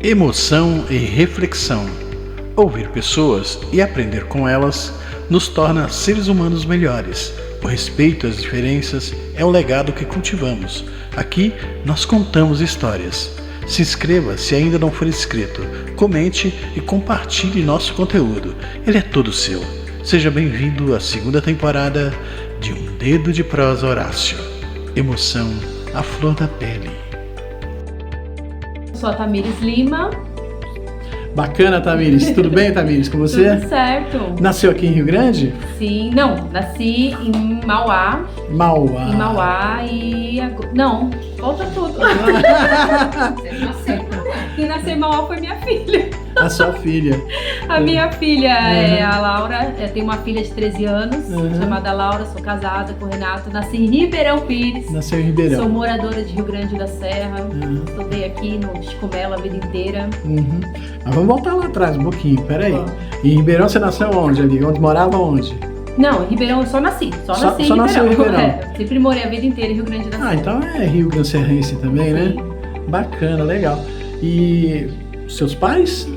Emoção e reflexão. Ouvir pessoas e aprender com elas nos torna seres humanos melhores. O respeito às diferenças é o legado que cultivamos. Aqui nós contamos histórias. Se inscreva se ainda não for inscrito. Comente e compartilhe nosso conteúdo. Ele é todo seu. Seja bem-vindo à segunda temporada de Um Dedo de Prosa Horácio. Emoção à flor da pele. Sou a Tamires Lima. Bacana, Tamires. Tudo bem, Tamires, com você? Tudo certo. Nasceu aqui em Rio Grande? Sim, não, nasci em Mauá. Mauá. Em Mauá e... Não, volta tudo. Quem nasceu em Mauá foi minha filha. A sua filha. A minha filha é a Laura. Eu tenho uma filha de 13 anos, chamada Laura. Sou casada com o Renato. Nasci em Ribeirão Pires. Nasceu em Ribeirão. Sou moradora de Rio Grande da Serra. Estudei aqui no Chico Melo a vida inteira. Mas vamos voltar lá atrás um pouquinho, peraí. Em Ribeirão você nasceu onde ali? Onde morava onde? Não, em Ribeirão eu só nasci. Só nasci em nasceu em Ribeirão. Sempre morei a vida inteira em Rio Grande da Serra. Ah, então é Rio Grande Serrense também, né? Bacana, legal. E seus pais?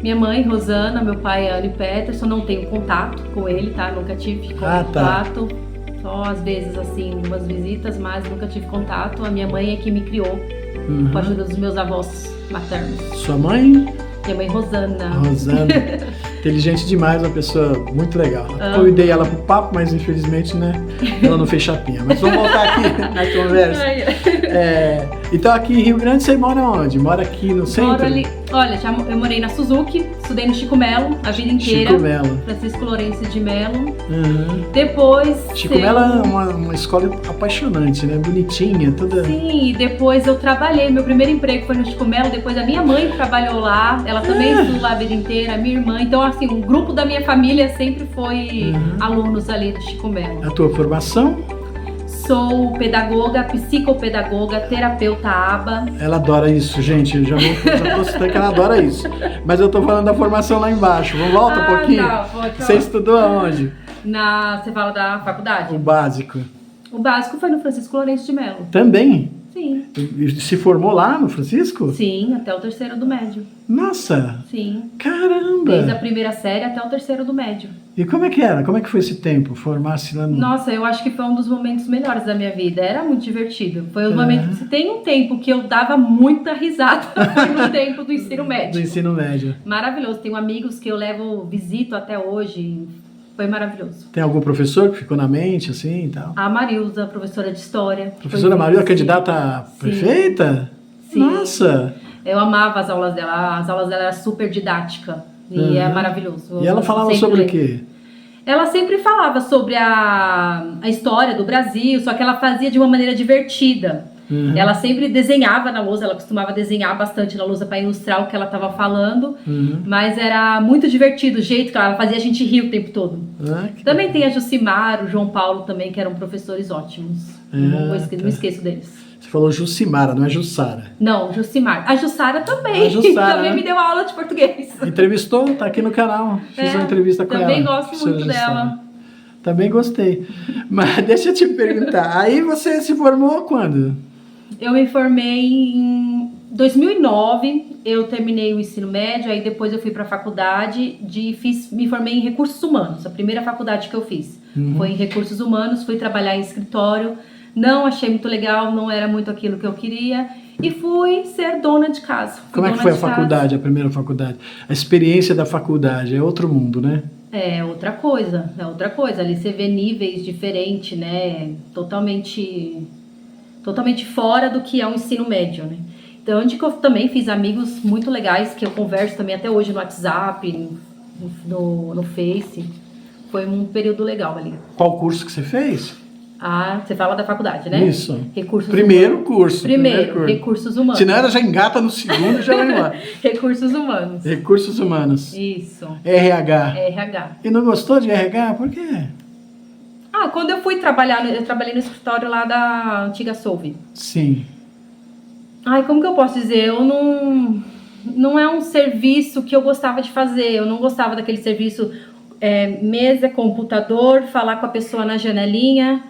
Minha mãe, Rosana, meu pai, Anne Peterson. Não tenho contato com ele, tá? Nunca tive contato. Só às vezes, assim, umas visitas, mas nunca tive contato. A minha mãe é que me criou, com a ajuda dos meus avós maternos. Sua mãe? Minha mãe, Rosana. Rosana. Inteligente demais, uma pessoa muito legal. Convidei ela pro papo, mas infelizmente, né, ela não fez chapinha. Mas vamos voltar aqui na conversa. Então aqui em Rio Grande você mora onde? Mora aqui no centro? Moro ali. Olha, eu morei na Suzuki, estudei no Chico Melo a vida inteira. Chico Melo. Francisco Lourenço de Melo. Depois... Chico Melo é uma escola apaixonante, né? Bonitinha, toda... Sim, e depois eu trabalhei. Meu primeiro emprego foi no Chico Melo, depois a minha mãe trabalhou lá. Ela também estudou lá a vida inteira, a minha irmã. Então, assim, um grupo da minha família sempre foi alunos ali do Chico Melo. A tua formação? Sou pedagoga, psicopedagoga, terapeuta ABA. Ela adora isso, gente. Eu já tô citando que ela adora isso. Mas eu tô falando da formação lá embaixo. Vamos volta um pouquinho? Tá, você estudou aonde? Você fala da faculdade? O básico. O básico foi no Francisco Lourenço de Melo. Também? Sim. E se formou lá no Francisco? Sim, até o terceiro do médio. Nossa! Sim. Caramba! Desde a primeira série até o terceiro do médio. E como é que era? Como é que foi esse tempo? Formar-se lá no... Nossa, eu acho que foi um dos momentos melhores da minha vida. Era muito divertido. Foi os momentos... Se tem um tempo que eu dava muita risada, foi no tempo do ensino médio. Do ensino médio. Maravilhoso. Tenho amigos que eu levo, visito até hoje. Foi maravilhoso. Tem algum professor que ficou na mente, assim, e tal? A Marilza, professora de História. Professora Marilza, candidata prefeita? Sim. Nossa! Eu amava as aulas dela. As aulas dela eram super didáticas. E é maravilhoso. E ela falava sobre o quê? Ela sempre falava sobre a história do Brasil, só que ela fazia de uma maneira divertida. Ela sempre desenhava na lousa, ela costumava desenhar bastante na lousa para ilustrar o que ela estava falando, mas era muito divertido o jeito que ela fazia a gente rir o tempo todo. Também tem a Jucimar, o João Paulo também, que eram professores ótimos. Não esqueço deles. Você falou Jucimara, não é Jussara? Não, Jucimar. A Jussara também. A Jussara, também me deu aula de português. Entrevistou, tá aqui no canal. Fiz uma entrevista com ela. Também gosto muito dela. Também gostei. Mas deixa eu te perguntar, aí você se formou quando? Eu me formei em 2009, eu terminei o ensino médio, aí depois eu fui para a faculdade, me formei em Recursos Humanos, a primeira faculdade que eu fiz foi em Recursos Humanos, fui trabalhar em escritório, não achei muito legal, não era muito aquilo que eu queria e fui ser dona de casa. Como é que foi a faculdade, a primeira faculdade? A experiência da faculdade é outro mundo, né? É outra coisa, ali você vê níveis diferentes, né, totalmente fora do que é o ensino médio, né? Então, onde que eu também fiz amigos muito legais, que eu converso também até hoje no WhatsApp, no Face. Foi um período legal ali. Qual curso que você fez? Você fala da faculdade, né? Isso. Primeiro curso. Recursos Humanos. Se não, ela já engata no segundo e já vai embora. Recursos Humanos. Recursos Humanos. Isso. RH. E não gostou de RH? Por quê? Quando eu fui trabalhar, eu trabalhei no escritório lá da antiga Solve. Sim. Como que eu posso dizer? Eu não é um serviço que eu gostava de fazer. Eu não gostava daquele serviço mesa, computador, falar com a pessoa na janelinha.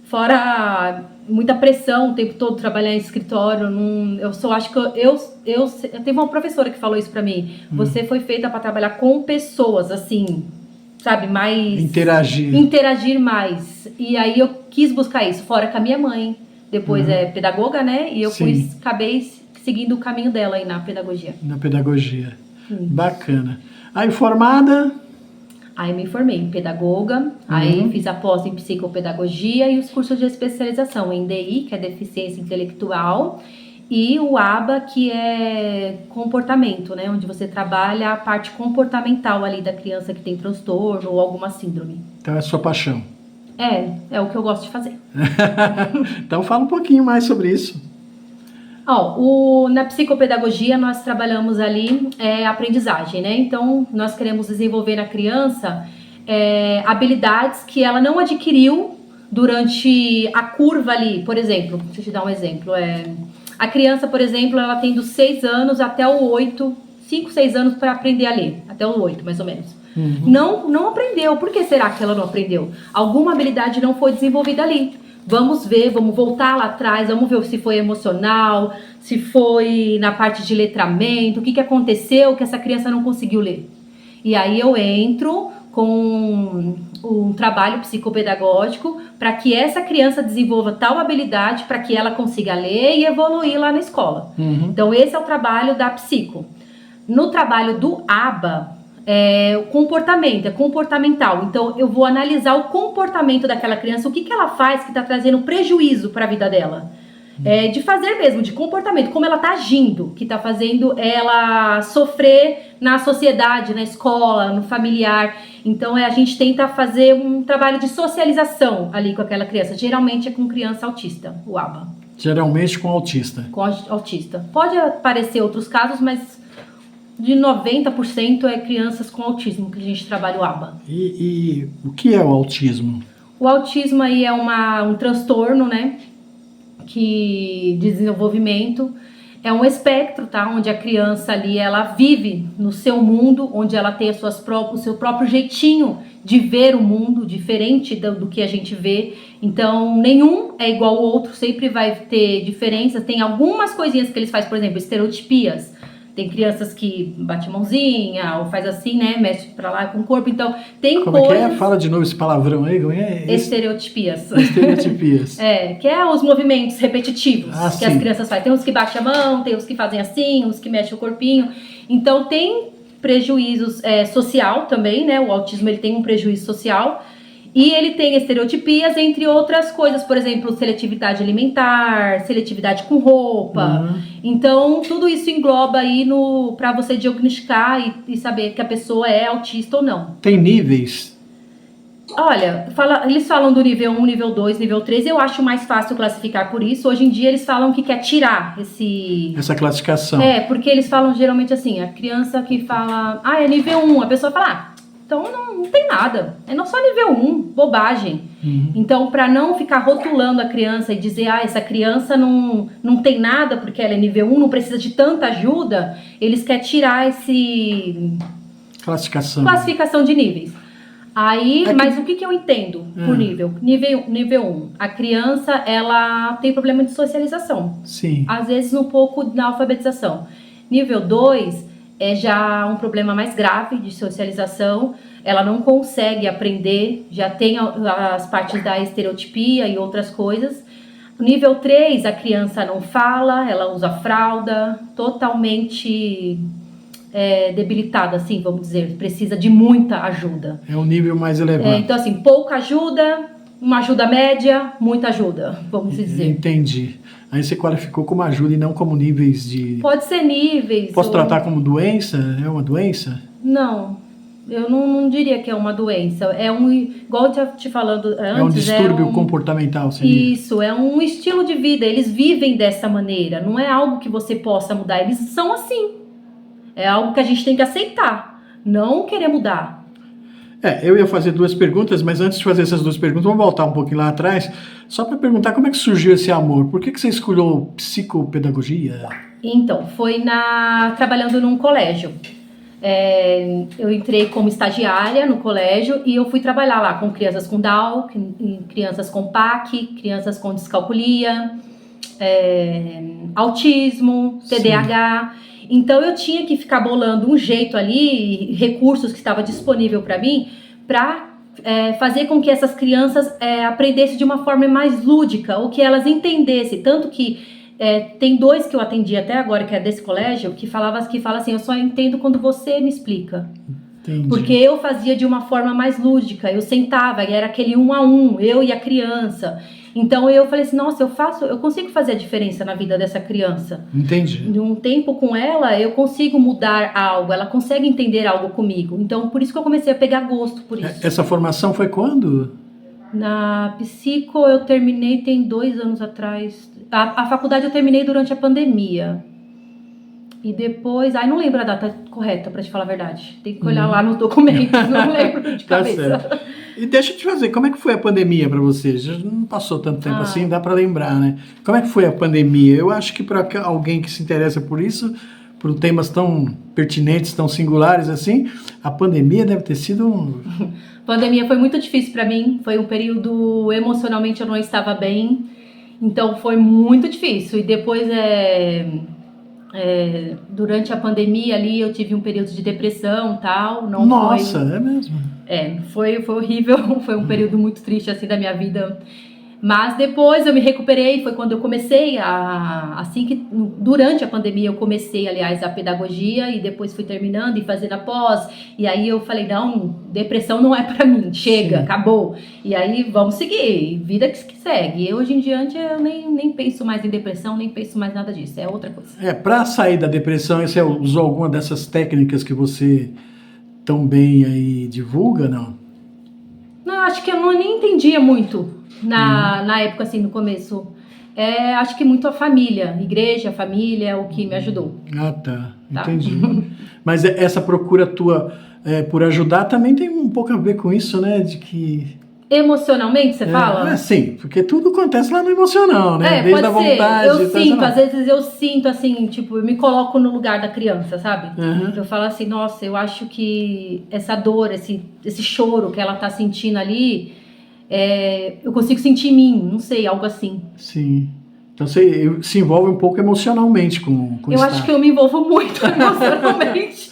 Fora muita pressão o tempo todo, trabalhar em escritório. Acho que eu teve uma professora que falou isso pra mim. Você foi feita pra trabalhar com pessoas, assim, sabe, mais... Interagir mais. E aí eu quis buscar isso, fora com a minha mãe. Depois é pedagoga, né? E eu acabei seguindo o caminho dela aí na pedagogia. Na pedagogia. Bacana. Aí formada... Aí me formei em pedagoga, aí fiz a pós em psicopedagogia e os cursos de especialização em DI, que é deficiência intelectual, e o ABA, que é comportamento, né? Onde você trabalha a parte comportamental ali da criança que tem transtorno ou alguma síndrome. Então é a sua paixão. É o que eu gosto de fazer. Então fala um pouquinho mais sobre isso. Na psicopedagogia nós trabalhamos ali aprendizagem, né? Então nós queremos desenvolver na criança habilidades que ela não adquiriu durante a curva ali. Por exemplo, deixa eu te dar um exemplo. A criança, por exemplo, ela tem dos 6 anos até o 8, 5, 6 anos para aprender a ler, até o 8 mais ou menos. Não aprendeu. Por que será que ela não aprendeu? Alguma habilidade não foi desenvolvida ali. Vamos ver, vamos voltar lá atrás, vamos ver se foi emocional, se foi na parte de letramento, o que aconteceu que essa criança não conseguiu ler. E aí eu entro com um trabalho psicopedagógico para que essa criança desenvolva tal habilidade para que ela consiga ler e evoluir lá na escola. Então esse é o trabalho da psico. No trabalho do ABA, o comportamento, é comportamental. Então eu vou analisar o comportamento daquela criança, o que ela faz que está trazendo prejuízo para a vida dela. De fazer mesmo, de comportamento, como ela está agindo, que está fazendo ela sofrer na sociedade, na escola, no familiar. Então a gente tenta fazer um trabalho de socialização ali com aquela criança. Geralmente é com criança autista, o ABA. Geralmente com autista. Com autista. Pode aparecer outros casos, mas de 90% é crianças com autismo que a gente trabalha o ABA. E o que é o autismo? O autismo aí é um transtorno, né, de desenvolvimento. É um espectro, tá? Onde a criança ali, ela vive no seu mundo, onde ela tem o seu próprio jeitinho de ver o mundo, diferente do que a gente vê. Então, nenhum é igual ao outro, sempre vai ter diferenças. Tem algumas coisinhas que eles fazem, por exemplo, estereotipias. Tem crianças que bate a mãozinha, ou faz assim, né? Mexe pra lá com o corpo. Então, tem Como coisas... Como é que é? Fala de novo esse palavrão aí. Como é? Estereotipias. Estereotipias. Que é os movimentos repetitivos que sim. as crianças fazem. Tem uns que batem a mão, tem uns que fazem assim, uns que mexem o corpinho. Então, tem prejuízos social também, né? O autismo, ele tem um prejuízo social. E ele tem estereotipias, entre outras coisas, por exemplo, seletividade alimentar, seletividade com roupa. Então, tudo isso engloba aí para você diagnosticar e saber que a pessoa é autista ou não. Tem níveis? Olha, eles falam do nível 1, nível 2, nível 3, eu acho mais fácil classificar por isso. Hoje em dia eles falam que quer tirar essa classificação. Porque eles falam geralmente assim, a criança que fala, é nível 1, a pessoa fala, então não tem nada, é não só nível 1, bobagem. Então, para não ficar rotulando a criança e dizer, essa criança não tem nada porque ela é nível 1, não precisa de tanta ajuda, eles querem tirar classificação de níveis. Aí, mas o que eu entendo por nível? Nível 1, a criança, ela tem problema de socialização. Sim. Às vezes um pouco na alfabetização. Nível 2 é já um problema mais grave de socialização, ela não consegue aprender, já tem as partes da estereotipia e outras coisas. Nível 3, a criança não fala, ela usa fralda, totalmente debilitada, assim, vamos dizer, precisa de muita ajuda. É um nível mais elevado. Então, assim, pouca ajuda, uma ajuda média, muita ajuda, vamos dizer. Entendi. Aí você qualificou como ajuda e não como níveis de... Pode ser níveis. Posso tratar como doença? É uma doença? Não, eu não diria que é uma doença. Igual eu tinha te falando antes... É um distúrbio comportamental, seria? Isso, é um estilo de vida. Eles vivem dessa maneira. Não é algo que você possa mudar. Eles são assim. É algo que a gente tem que aceitar. Não querer mudar. Eu ia fazer 2 perguntas, mas antes de fazer essas 2 perguntas, vamos voltar um pouquinho lá atrás, só para perguntar como é que surgiu esse amor. Por que você escolheu psicopedagogia? Então, foi trabalhando num colégio. Eu entrei como estagiária no colégio e eu fui trabalhar lá com crianças com Down, crianças com PAC, crianças com discalculia, autismo, TDAH. Então eu tinha que ficar bolando um jeito ali, recursos que estava disponível para mim, para fazer com que essas crianças aprendessem de uma forma mais lúdica, ou que elas entendessem, tanto que tem 2 que eu atendi até agora, que é desse colégio, que fala assim, eu só entendo quando você me explica. Entendi. Porque eu fazia de uma forma mais lúdica, eu sentava, e era aquele 1 a 1, eu e a criança. Então eu falei assim, nossa, eu consigo fazer a diferença na vida dessa criança. Entendi. De um tempo com ela, eu consigo mudar algo, ela consegue entender algo comigo. Então por isso que eu comecei a pegar gosto por isso. Essa formação foi quando? Na psico eu terminei tem 2 anos atrás. A faculdade eu terminei durante a pandemia. E depois... não lembro a data correta, pra te falar a verdade. Tem que olhar lá nos documentos, não lembro de cabeça. Tá certo. E deixa eu te fazer, como é que foi a pandemia pra você? Já não passou tanto tempo assim, dá pra lembrar, né? Como é que foi a pandemia? Eu acho que pra alguém que se interessa por isso, por temas tão pertinentes, tão singulares assim, a pandemia deve ter sido A pandemia foi muito difícil pra mim. Foi um período, emocionalmente eu não estava bem. Então foi muito difícil. E depois, durante a pandemia ali, eu tive um período de depressão e tal. Nossa, é mesmo? Foi horrível. Foi um período muito triste assim da minha vida. Mas depois eu me recuperei, foi quando eu comecei durante a pandemia eu comecei, aliás, a pedagogia e depois fui terminando e fazendo a pós. E aí eu falei, não, depressão não é pra mim, chega, acabou. E aí vamos seguir, vida que segue. E hoje em diante eu nem penso mais em depressão, nem penso mais nada disso, é outra coisa. Pra sair da depressão, você usou alguma dessas técnicas que você tão bem aí divulga, não? Não, acho que eu nem entendia muito. Na época, assim, no começo, acho que muito a família, igreja, família, é o que me ajudou. Tá. Entendi. Mas essa procura tua por ajudar também tem um pouco a ver com isso, né? De que... Emocionalmente, você fala? Sim, porque tudo acontece lá no emocional, né? Desde pode a vontade. Eu sinto, às vezes eu sinto assim, tipo, eu me coloco no lugar da criança, sabe? Eu falo assim, nossa, eu acho que essa dor, esse choro que ela tá sentindo ali... eu consigo sentir em mim, não sei, algo assim. Sim. Então você se envolve um pouco emocionalmente com eu acho que eu me envolvo muito emocionalmente.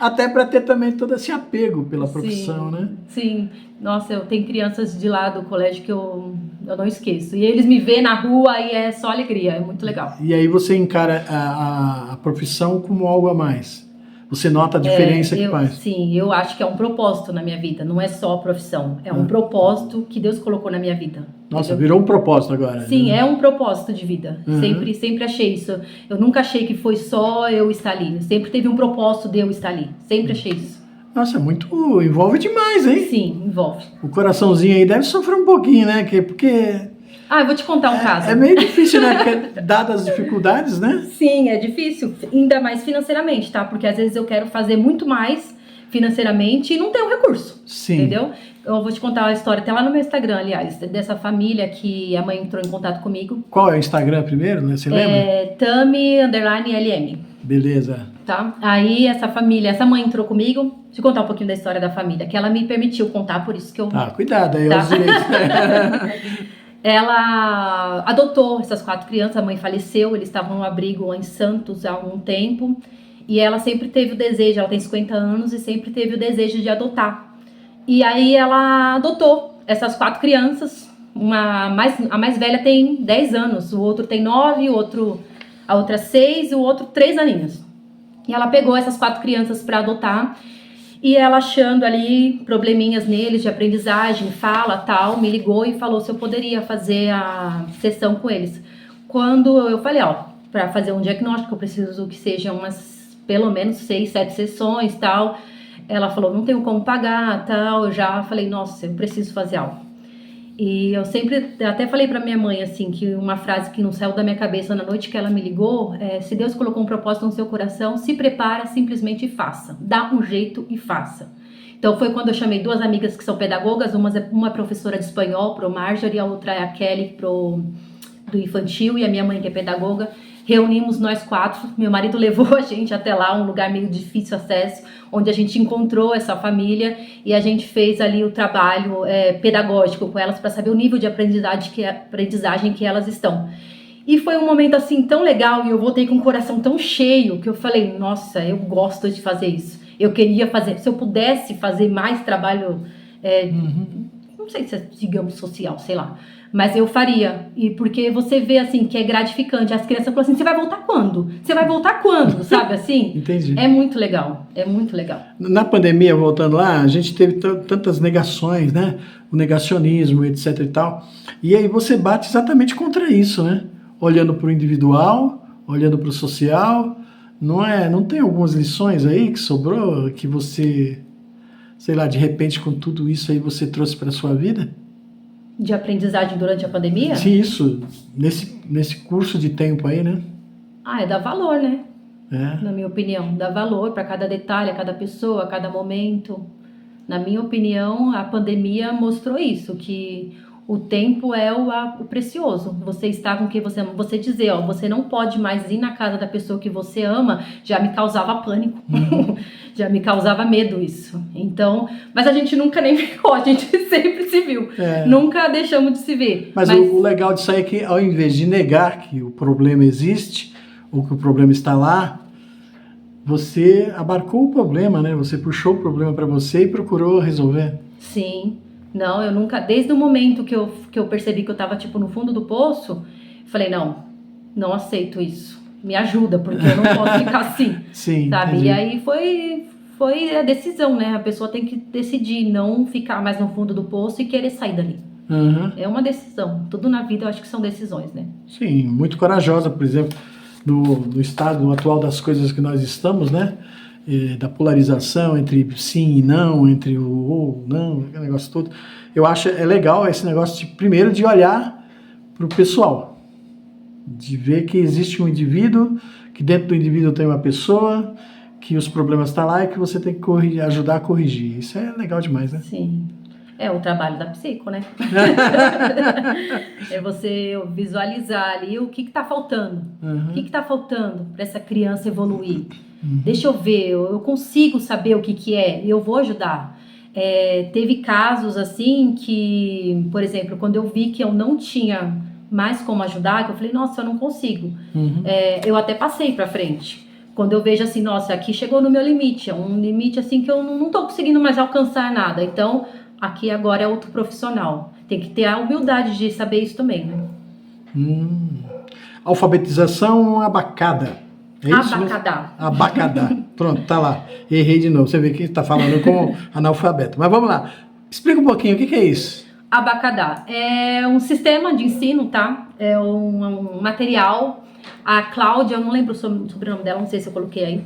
Até para ter também todo esse apego pela profissão, né? Sim. Nossa, eu tenho crianças de lá do colégio que eu não esqueço. E eles me veem na rua e é só alegria, é muito legal. E aí você encara a profissão como algo a mais? Você nota a diferença que faz? Sim, eu acho que é um propósito na minha vida, não é só a profissão. É um propósito que Deus colocou na minha vida. Nossa, virou um propósito agora. Sim, é um propósito de vida. Sempre achei isso. Eu nunca achei que foi só eu estar ali. Sempre teve um propósito de eu estar ali. Sempre achei isso. Nossa, envolve demais, hein? Sim, envolve. O coraçãozinho aí deve sofrer um pouquinho, né? Porque... eu vou te contar um caso. É meio difícil, né? Porque, dadas as dificuldades, né? Sim, é difícil. Ainda mais financeiramente, tá? Porque às vezes eu quero fazer muito mais financeiramente e não tenho recurso. Sim. Entendeu? Eu vou te contar a história, até lá no meu Instagram, aliás, dessa família que a mãe entrou em contato comigo. Qual é o Instagram primeiro, né? Você lembra? Tami_LM. Beleza. Tá? Aí essa mãe entrou comigo. Deixa eu contar um pouquinho da história da família, que ela me permitiu contar, por isso que eu... Cuidado aí, os direitos. Ela adotou essas 4 crianças, a mãe faleceu, eles estavam no abrigo em Santos há um tempo. E ela sempre teve o desejo, ela tem 50 anos e sempre teve o desejo de adotar. E aí ela adotou essas 4 crianças. A mais velha tem 10 anos, o outro tem 9, a outra 6 e o outro 3 aninhos. E ela pegou essas 4 crianças para adotar. E ela achando ali probleminhas neles de aprendizagem, fala, tal, me ligou e falou se eu poderia fazer a sessão com eles. Quando eu falei, para fazer um diagnóstico eu preciso que sejam pelo menos 6, 7 sessões, tal. Ela falou, não tenho como pagar, tal. Eu já falei, nossa, eu preciso fazer algo. E eu sempre, até falei pra minha mãe, assim, que uma frase que não saiu da minha cabeça na noite que ela me ligou, se Deus colocou um propósito no seu coração, se prepara, simplesmente faça. Dá um jeito e faça. Então foi quando eu chamei 2 amigas que são pedagogas, uma é professora de espanhol pro Marjorie, a outra é a Kelly do infantil, e a minha mãe que é pedagoga. reunimos nós 4, meu marido levou a gente até lá, um lugar meio difícil acesso, onde a gente encontrou essa família e a gente fez ali o trabalho pedagógico com elas para saber o nível de aprendizagem que elas estão. E foi um momento assim tão legal e eu voltei com o coração tão cheio que eu falei, nossa, eu gosto de fazer isso. Eu queria fazer, se eu pudesse fazer mais trabalho, não sei se é, digamos, social, sei lá. Mas eu faria, e porque você vê assim que é gratificante. As crianças falam assim, você vai voltar quando? Você vai voltar quando? Sabe assim? Entendi. É muito legal, é muito legal. Na pandemia, voltando lá, a gente teve tantas negações, né? O negacionismo, etc e tal. E aí você bate exatamente contra isso, né? Olhando para o individual, olhando para o social. Não tem algumas lições aí que sobrou, que você, sei lá, de repente com tudo isso aí você trouxe para a sua vida? De aprendizagem durante a pandemia? Sim, isso. Nesse curso de tempo aí, né? É dar valor, né? Na minha opinião. Dar valor para cada detalhe, a cada pessoa, a cada momento. Na minha opinião, a pandemia mostrou isso, que o tempo é o precioso. Você está com quem você ama. Você dizer, você não pode mais ir na casa da pessoa que você ama, já me causava pânico. Já me causava medo isso. Então, mas a gente nunca nem ficou, a gente sempre se viu. Nunca deixamos de se ver. Mas o legal disso aí é que ao invés de negar que o problema existe, ou que o problema está lá, você abarcou o problema, né? Você puxou o problema para você e procurou resolver. Sim. Não, eu nunca, desde o momento que eu percebi que eu tava, tipo, no fundo do poço, falei, não aceito isso. Me ajuda, porque eu não posso ficar assim. Sim, sabe? Entendi. E aí foi a decisão, né? A pessoa tem que decidir não ficar mais no fundo do poço e querer sair dali. É uma decisão. Tudo na vida eu acho que são decisões, né? Sim, muito corajosa, por exemplo, no estado atual das coisas que nós estamos, né? Da polarização entre sim e não, entre o ou não, aquele negócio todo. Eu acho legal esse negócio primeiro de olhar para o pessoal, de ver que existe um indivíduo, que dentro do indivíduo tem uma pessoa, que os problemas estão lá e que você tem que ajudar a corrigir. Isso é legal demais, né? Sim. É o trabalho da psico, né? É você visualizar ali o que está faltando. O que está faltando para essa criança evoluir. Deixa eu ver, eu consigo saber o que é e eu vou ajudar. Teve casos assim que, por exemplo, quando eu vi que eu não tinha mais como ajudar, que eu falei, nossa, eu não consigo. Eu até passei para frente. Quando eu vejo assim, nossa, aqui chegou no meu limite. É um limite assim que eu não tô conseguindo mais alcançar nada. Então, aqui agora é outro profissional. Tem que ter a humildade de saber isso também, né? Alfabetização abacada. É isso Abacadá. Mesmo? Abacadá. Pronto, tá lá. Errei de novo. Você vê que está falando com analfabeto. Mas vamos lá. Explica um pouquinho o que é isso. Abacadá é um sistema de ensino, tá? É um material. A Cláudia, eu não lembro o sobrenome dela, não sei se eu coloquei aí.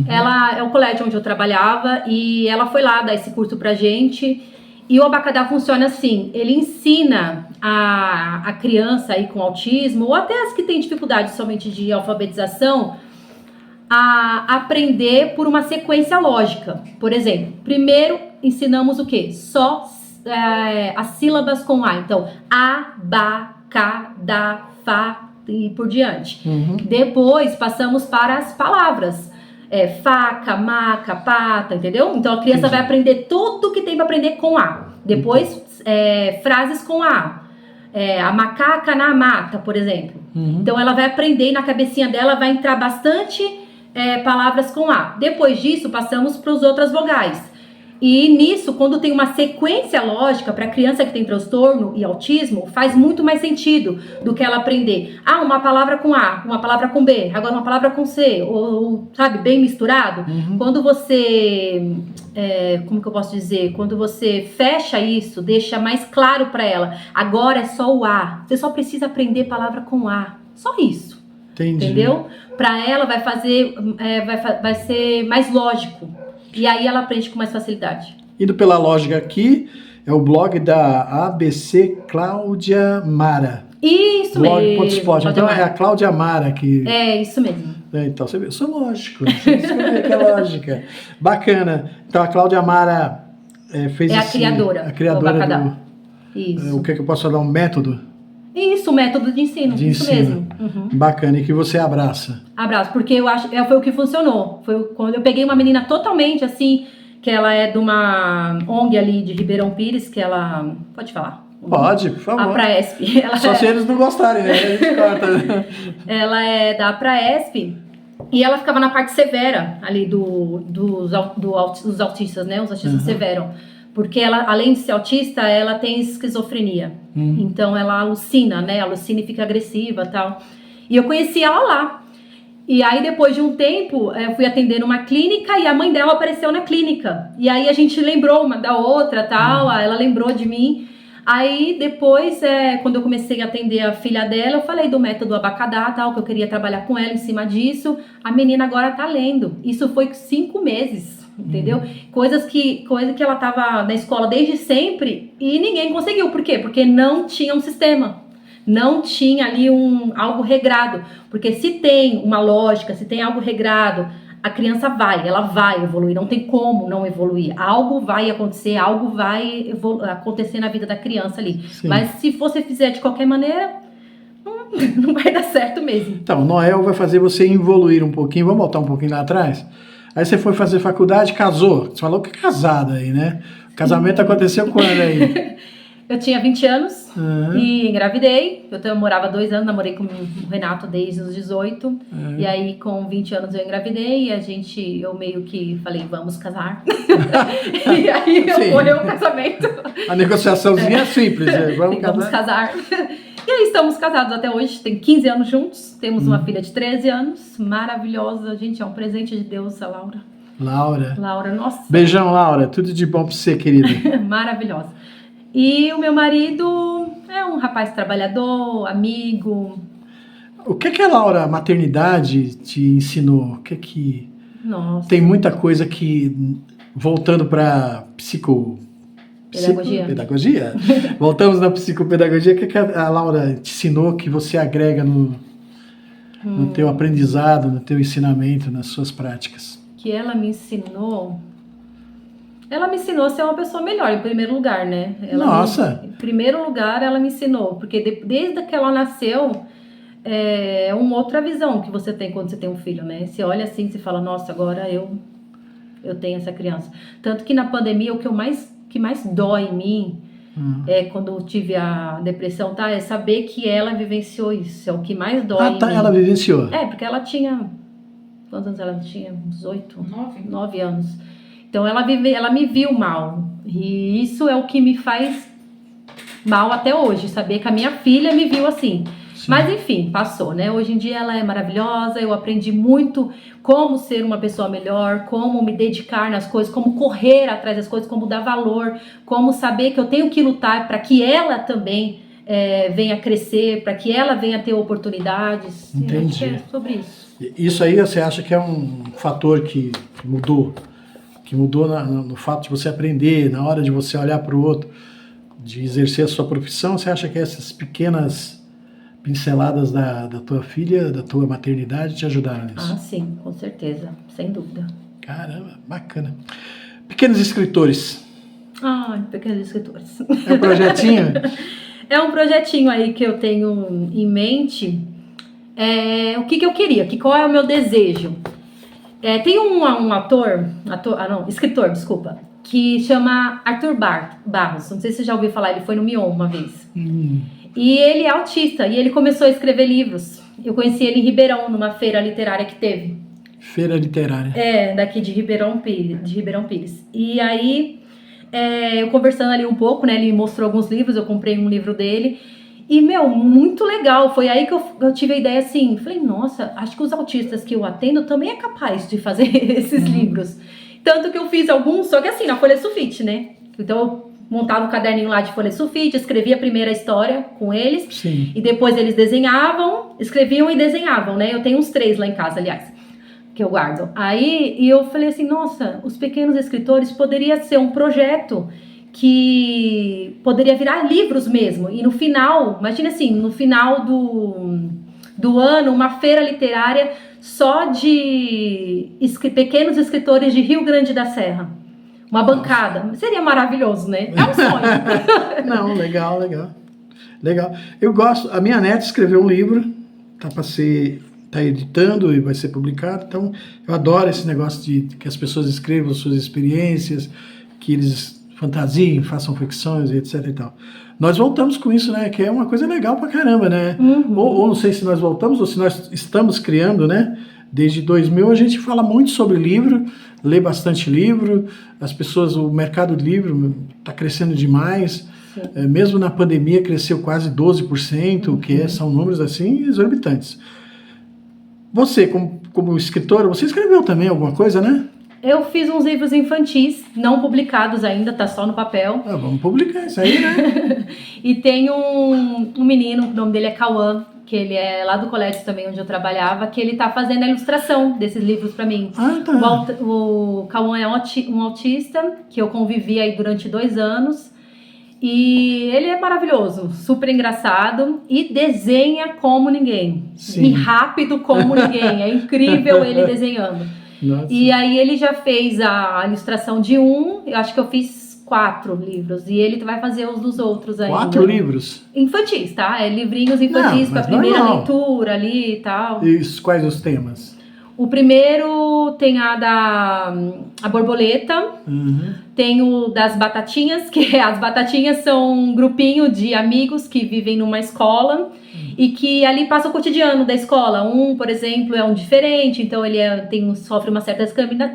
Ela é o colégio onde eu trabalhava e ela foi lá dar esse curso pra gente. E o Abacadá funciona assim, ele ensina a criança aí com autismo, ou até as que têm dificuldade somente de alfabetização, a aprender por uma sequência lógica. Por exemplo, primeiro ensinamos o quê? Só as sílabas com A. Então, A, Ba, Ca, Da, Fa e por diante. Depois passamos para as palavras. Faca, maca, pata, entendeu? Então a criança vai aprender tudo que tem para aprender com A. Depois, frases com A. A macaca na mata, por exemplo. Então ela vai aprender e na cabecinha dela vai entrar bastante palavras com A. Depois disso, passamos para as outras vogais. E nisso, quando tem uma sequência lógica para a criança que tem transtorno e autismo, faz muito mais sentido do que ela aprender. Uma palavra com A, uma palavra com B, agora uma palavra com C, ou sabe, bem misturado. Quando você, como que eu posso dizer? Quando você fecha isso, deixa mais claro para ela. Agora é só o A. Você só precisa aprender palavra com A. Só isso. Entendi. Entendeu? Para ela vai fazer, vai ser mais lógico. E aí ela aprende com mais facilidade. Indo pela lógica aqui, é o blog da ABC Cláudia Mara. Isso mesmo. Blog.spot. Então é a Cláudia Mara que... É, isso mesmo. Então você vê, eu sou lógico. Você descobriu que é lógica. Bacana. Então a Cláudia Mara fez a criadora. A criadora do... Isso. O que eu posso falar? Um método? Isso, o método de ensino. Isso mesmo. Uhum. Bacana, e que você abraça. Abraço, porque eu acho foi o que funcionou. Foi quando eu peguei uma menina totalmente assim, que ela é de uma ONG ali de Ribeirão Pires, que ela... Pode falar? Pode, por favor. A Praesp. Só se eles não gostarem, né? A gente corta. Ela é da Praesp e ela ficava na parte severa ali dos autistas, né? Os autistas severos. Porque ela, além de ser autista, ela tem esquizofrenia. Então ela alucina, né? Alucina e fica agressiva e tal. E eu conheci ela lá. E aí, depois de um tempo, eu fui atender numa clínica e a mãe dela apareceu na clínica. E aí a gente lembrou uma da outra, tal, ela lembrou de mim. Aí, depois, quando eu comecei a atender a filha dela, eu falei do método Abacadá, tal, que eu queria trabalhar com ela em cima disso. A menina agora tá lendo. Isso foi 5 meses, entendeu? Coisa que ela tava na escola desde sempre e ninguém conseguiu. Por quê? Porque não tinha um sistema. Não tinha ali algo regrado, porque se tem uma lógica, se tem algo regrado, a criança ela vai evoluir, não tem como não evoluir, algo vai acontecer, algo vai acontecer na vida da criança ali. Sim. Mas se você fizer de qualquer maneira, não vai dar certo mesmo. Então, Noel vai fazer você evoluir um pouquinho, vamos voltar um pouquinho lá atrás. Aí você foi fazer faculdade, casou, você falou que é casada aí, né? O casamento aconteceu quando aí? Eu tinha 20 anos e engravidei. Eu morava 2 anos, namorei com o Renato desde os 18. E aí, com 20 anos, eu engravidei e eu meio que falei, vamos casar. E aí, ocorreu o casamento. A negociaçãozinha é simples, vamos casar. E aí, estamos casados até hoje, tem 15 anos juntos. Temos uma filha de 13 anos, maravilhosa. Gente, é um presente de Deus, a Laura. Laura, nossa. Beijão, Laura. Tudo de bom pra você, querida. Maravilhosa. E o meu marido é um rapaz trabalhador, amigo. O que a Laura, a maternidade, te ensinou? O que Nossa. Tem muita coisa que, voltando para psicopedagogia? Voltamos na psicopedagogia. O que a Laura te ensinou que você agrega no teu aprendizado, no teu ensinamento, nas suas práticas? Que ela me ensinou... Ela me ensinou a ser uma pessoa melhor, em primeiro lugar, né? Nossa! Em primeiro lugar, ela me ensinou. Porque desde que ela nasceu, é uma outra visão que você tem quando você tem um filho, né? Você olha assim e fala, nossa, agora eu tenho essa criança. Tanto que na pandemia, o que mais dói em mim, quando eu tive a depressão, tá? É saber que ela vivenciou isso. É o que mais dói em mim. Ela vivenciou? Porque ela tinha... Quantos anos ela tinha? Uns 9 anos. Então ela me viu mal, e isso é o que me faz mal até hoje, saber que a minha filha me viu assim. Sim. Mas enfim, passou, né? Hoje em dia ela é maravilhosa, eu aprendi muito como ser uma pessoa melhor, como me dedicar nas coisas, como correr atrás das coisas, como dar valor, como saber que eu tenho que lutar para que ela também venha crescer, para que ela venha ter oportunidades. Entendi. Acho que é sobre isso. Isso aí você acha que é um fator que mudou? Que mudou no fato de você aprender, na hora de você olhar para o outro, de exercer a sua profissão? Você acha que essas pequenas pinceladas da tua filha, da tua maternidade, te ajudaram nisso? Ah, sim, com certeza, sem dúvida. Caramba, bacana. Pequenos escritores. Pequenos escritores. É um projetinho? É um projetinho aí que eu tenho em mente. O que eu queria, qual é o meu desejo? Tem um escritor, desculpa, que chama Arthur Barros. Não sei se você já ouviu falar, ele foi no Mion uma vez. E ele é autista, e ele começou a escrever livros. Eu conheci ele em Ribeirão, numa feira literária que teve. Feira literária. Daqui de Ribeirão Pires. E aí, eu conversando ali um pouco, né, ele me mostrou alguns livros, eu comprei um livro dele. E, muito legal. Foi aí que eu tive a ideia assim. Falei, nossa, acho que os autistas que eu atendo também é capaz de fazer esses livros. Tanto que eu fiz alguns, só que assim, na folha sulfite, né? Então eu montava o caderninho lá de folha sulfite, escrevia a primeira história com eles. Sim. E depois eles desenhavam, escreviam e desenhavam, né? Eu tenho uns 3 lá em casa, aliás, que eu guardo. Aí, e eu falei assim, nossa, os pequenos escritores poderia ser um projeto que poderia virar livros mesmo. E no final, imagina assim, no final do ano, uma feira literária só de pequenos escritores de Rio Grande da Serra. Uma bancada. Seria maravilhoso, né? É um sonho. Não, legal. Legal. Eu gosto, a minha neta escreveu um livro, tá editando e vai ser publicado, então eu adoro esse negócio de que as pessoas escrevam suas experiências, que eles fantasiem, façam ficções e etc e tal. Nós voltamos com isso, né, que é uma coisa legal pra caramba, né? Ou não sei se nós voltamos ou se nós estamos criando, né? Desde 2000 a gente fala muito sobre livro, lê bastante livro, as pessoas, o mercado de livro está crescendo demais, mesmo na pandemia cresceu quase 12%, que são números assim exorbitantes. Você, como escritora, você escreveu também alguma coisa, né? Eu fiz uns livros infantis, não publicados ainda, tá só no papel. Vamos publicar isso aí, né? E tem um menino, o nome dele é Cauã, que ele é lá do colégio também, onde eu trabalhava, que ele tá fazendo a ilustração desses livros pra mim. Tá. O Cauã é um autista, que eu convivi aí durante 2 anos. E ele é maravilhoso, super engraçado e desenha como ninguém. Sim. E rápido como ninguém. É incrível ele desenhando. Nossa. E aí ele já fez a ilustração de eu acho que eu fiz 4 livros. E ele vai fazer os dos outros ainda. 4 livros? Infantis, tá? É livrinhos infantis para primeira leitura ali e tal. E quais os temas? O primeiro tem a borboleta, tem o das batatinhas, que as batatinhas são um grupinho de amigos que vivem numa escola e que ali passa o cotidiano da escola. Um, por exemplo, é um diferente, então ele sofre uma certa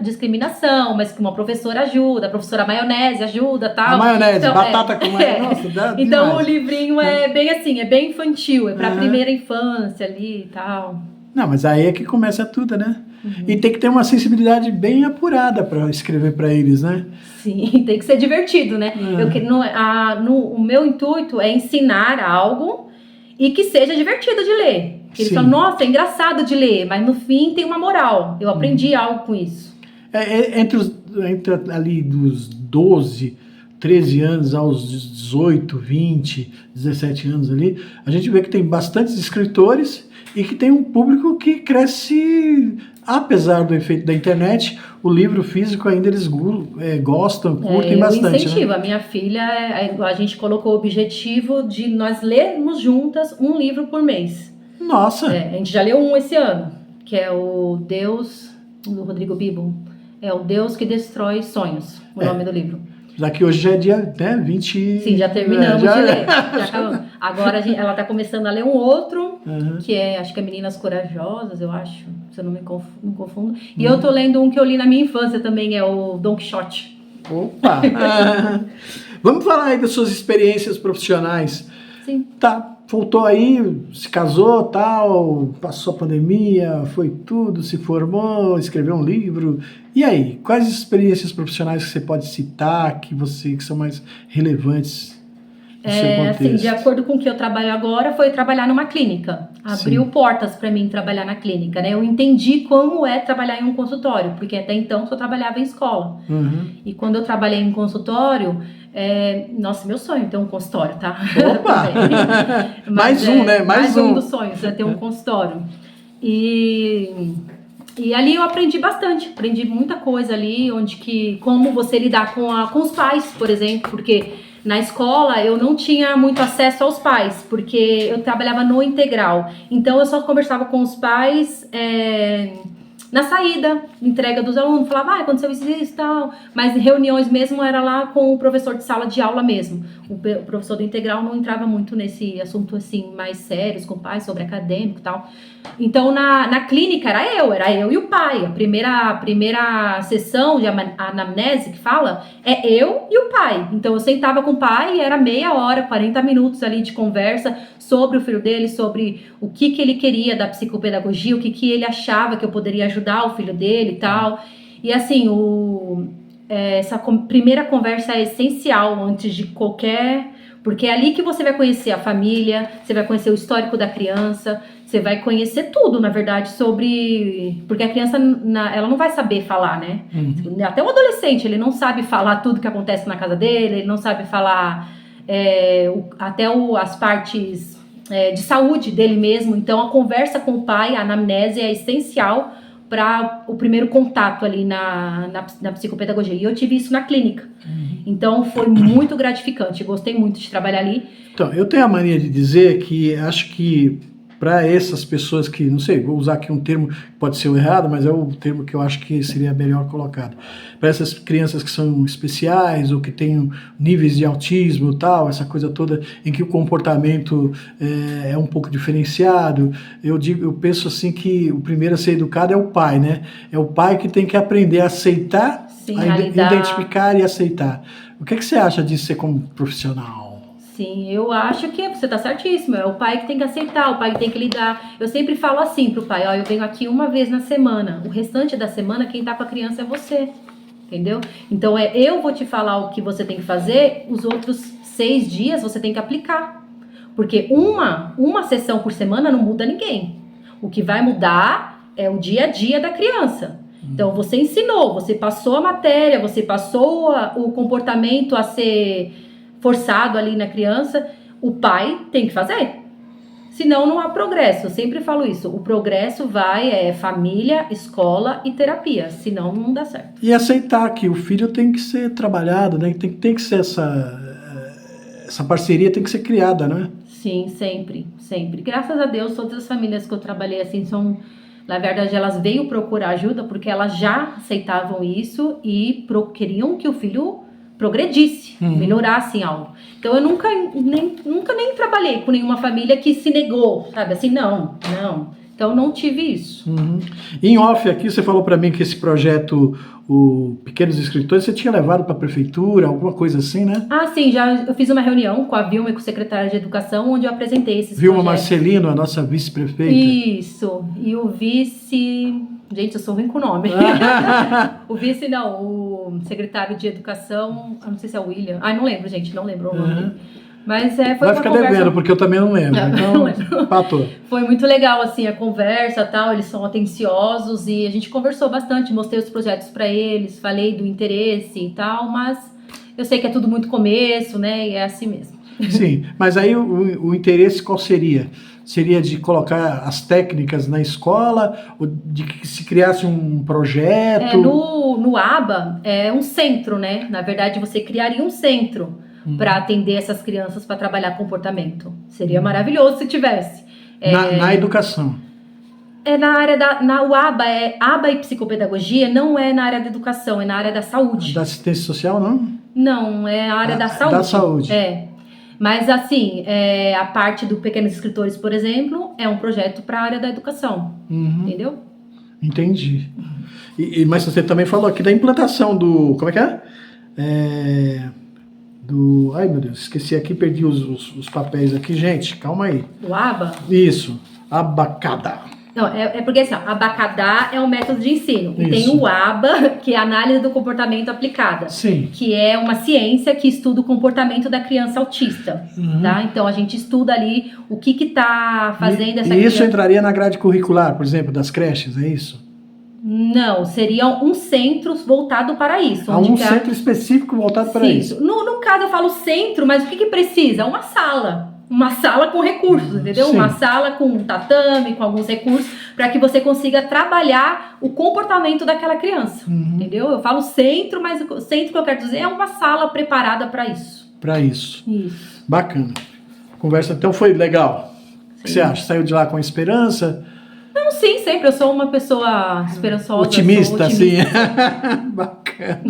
discriminação, mas que uma professora ajuda, a professora maionese ajuda, tal. A maionese, então, batata com maionese, nossa, dá então demais. o livrinho é bem assim, é bem infantil, é pra primeira infância ali e tal. Não, mas aí é que começa tudo, né? E tem que ter uma sensibilidade bem apurada para escrever para eles, né? Sim, tem que ser divertido, né? O meu intuito é ensinar algo e que seja divertido de ler. Que eles falam, nossa, é engraçado de ler, mas no fim tem uma moral. Eu aprendi algo com isso. Entre ali dos 12, 13 anos aos 18, 20, 17 anos ali, a gente vê que tem bastantes escritores e que tem um público que cresce, apesar do efeito da internet, o livro físico ainda eles gostam, curtem bastante. Eu incentivo, né? A minha filha, a gente colocou o objetivo de nós lermos juntas um livro por mês. Nossa! A gente já leu um esse ano, que é o Deus, do Rodrigo Bibo, é o Deus que Destrói Sonhos, o nome do livro. Já que hoje já é dia 20... Sim, já terminamos de ler. Já acabamos. Agora ela está começando a ler um outro, que acho que é Meninas Corajosas, eu acho, se eu não me confundo. E eu tô lendo um que eu li na minha infância também, é o Don Quixote. Opa! Vamos falar aí das suas experiências profissionais. Sim. Tá, voltou aí, se casou, tal, passou a pandemia, foi tudo, se formou, escreveu um livro. E aí, quais experiências profissionais que você pode citar, que são mais relevantes no seu contexto? Assim, de acordo com o que eu trabalho agora, foi trabalhar numa clínica. Abriu portas para mim trabalhar na clínica, né? Eu entendi como é trabalhar em um consultório, porque até então só trabalhava em escola. E quando eu trabalhei em consultório, nossa, meu sonho é ter um consultório, tá? Opa! Mais um, né? Mais um dos sonhos, é ter um consultório. E ali eu aprendi bastante, aprendi muita coisa ali, como você lidar com os pais, por exemplo, porque na escola eu não tinha muito acesso aos pais, porque eu trabalhava no integral, então eu só conversava com os pais na saída, entrega dos alunos, falava, aconteceu isso e tal, mas reuniões mesmo era lá com o professor de sala de aula mesmo. O professor do integral não entrava muito nesse assunto assim, mais sérios com o pai, sobre acadêmico e tal. Então na clínica era eu e o pai. A primeira sessão de anamnese que fala é eu e o pai. Então eu sentava com o pai e era meia hora, 40 minutos ali de conversa sobre o filho dele, sobre o que ele queria da psicopedagogia, o que ele achava que eu poderia ajudar o filho dele e tal. E assim, essa primeira conversa é essencial antes de qualquer... Porque é ali que você vai conhecer a família, você vai conhecer o histórico da criança, você vai conhecer tudo, na verdade, sobre... Porque a criança, ela não vai saber falar, né? Até o adolescente, ele não sabe falar tudo que acontece na casa dele, ele não sabe falar as partes de saúde dele mesmo. Então, a conversa com o pai, a anamnese, é essencial para o primeiro contato ali na psicopedagogia. E eu tive isso na clínica. Então foi muito gratificante, gostei muito de trabalhar ali. Então, eu tenho a mania de dizer que acho que para essas pessoas que, não sei, vou usar aqui um termo que pode ser o errado, mas é o termo que eu acho que seria melhor colocado. Para essas crianças que são especiais ou que têm níveis de autismo e tal, essa coisa toda em que o comportamento é um pouco diferenciado, eu penso assim que o primeiro a ser educado é o pai, né? É o pai que tem que aprender a aceitar, identificar e aceitar. O que você acha disso ser como profissional? Sim, eu acho que você tá certíssimo, é o pai que tem que aceitar, o pai que tem que lidar. Eu sempre falo assim pro pai, ó, eu venho aqui uma vez na semana, o restante da semana quem tá com a criança é você, entendeu? Então eu vou te falar o que você tem que fazer, os outros 6 dias você tem que aplicar, porque uma sessão por semana não muda ninguém, o que vai mudar é o dia a dia da criança. Então você ensinou, você passou a matéria, você passou o comportamento a ser forçado ali na criança, o pai tem que fazer. Senão não há progresso. Eu sempre falo isso. O progresso vai família, escola e terapia. Senão não dá certo. E aceitar que o filho tem que ser trabalhado, né? Tem que ser essa parceria tem que ser criada, né? Sim, sempre, sempre. Graças a Deus, todas as famílias que eu trabalhei assim são... Na verdade, elas veio procurar ajuda porque elas já aceitavam isso e queriam que o filho progredisse, melhorasse em algo. Então eu nunca nem trabalhei com nenhuma família que se negou, sabe? Assim, não. Então não tive isso. Em off aqui, você falou para mim que esse projeto, o Pequenos Escritores, você tinha levado para a prefeitura, alguma coisa assim, né? Ah, sim, eu fiz uma reunião com a Vilma e com o secretário de Educação, onde eu apresentei esses Vilma projetos. Marcelino, a nossa vice-prefeita. Isso, e o vice... Gente, eu sou ruim com o nome. O vice, não, o secretário de Educação, eu não sei se é o William. Não lembro, gente, não lembro o nome. Mas foi Vai ficar devendo, porque eu também não lembro. Então, patou. Foi muito legal, assim, a conversa e tal, eles são atenciosos e a gente conversou bastante, mostrei os projetos para eles, falei do interesse e tal, mas eu sei que é tudo muito começo, né, e é assim mesmo. Sim, mas aí o interesse qual seria? Seria de colocar as técnicas na escola, ou de que se criasse um projeto? No ABA é um centro, né? Na verdade, você criaria um centro para atender essas crianças para trabalhar comportamento. Seria maravilhoso se tivesse. Na educação. Na área o ABA ABA e psicopedagogia não é na área da educação, é na área da saúde. Da assistência social, não? Não, é a área da saúde. Da saúde. Mas assim, a parte do Pequenos Escritores, por exemplo, é um projeto para a área da educação, entendeu? Entendi. Mas você também falou aqui da implantação do... Como é que é? Ai, meu Deus, esqueci aqui, perdi os papéis aqui. Gente, calma aí. Do ABA? Isso, Abacadá. Não, porque assim, Abacadá é um método de ensino. Isso. E tem o ABA, que é a análise do comportamento aplicada. Sim. Que é uma ciência que estuda o comportamento da criança autista. Tá? Então a gente estuda ali o que tá fazendo essa criança. E isso entraria na grade curricular, por exemplo, das creches, é isso? Não, seria um centro voltado para isso. Centro específico voltado para isso. No caso eu falo centro, mas o que precisa? Uma sala. Uma sala com recursos, entendeu? Sim. Uma sala com um tatame, com alguns recursos, para que você consiga trabalhar o comportamento daquela criança, entendeu? Eu falo centro, mas o centro que eu quero dizer é uma sala preparada para isso. Para isso. Isso. Bacana. A conversa então foi legal. O que você acha? Saiu de lá com esperança? Não, sim, sempre. Eu sou uma pessoa esperançosa. Otimista, assim. Bacana.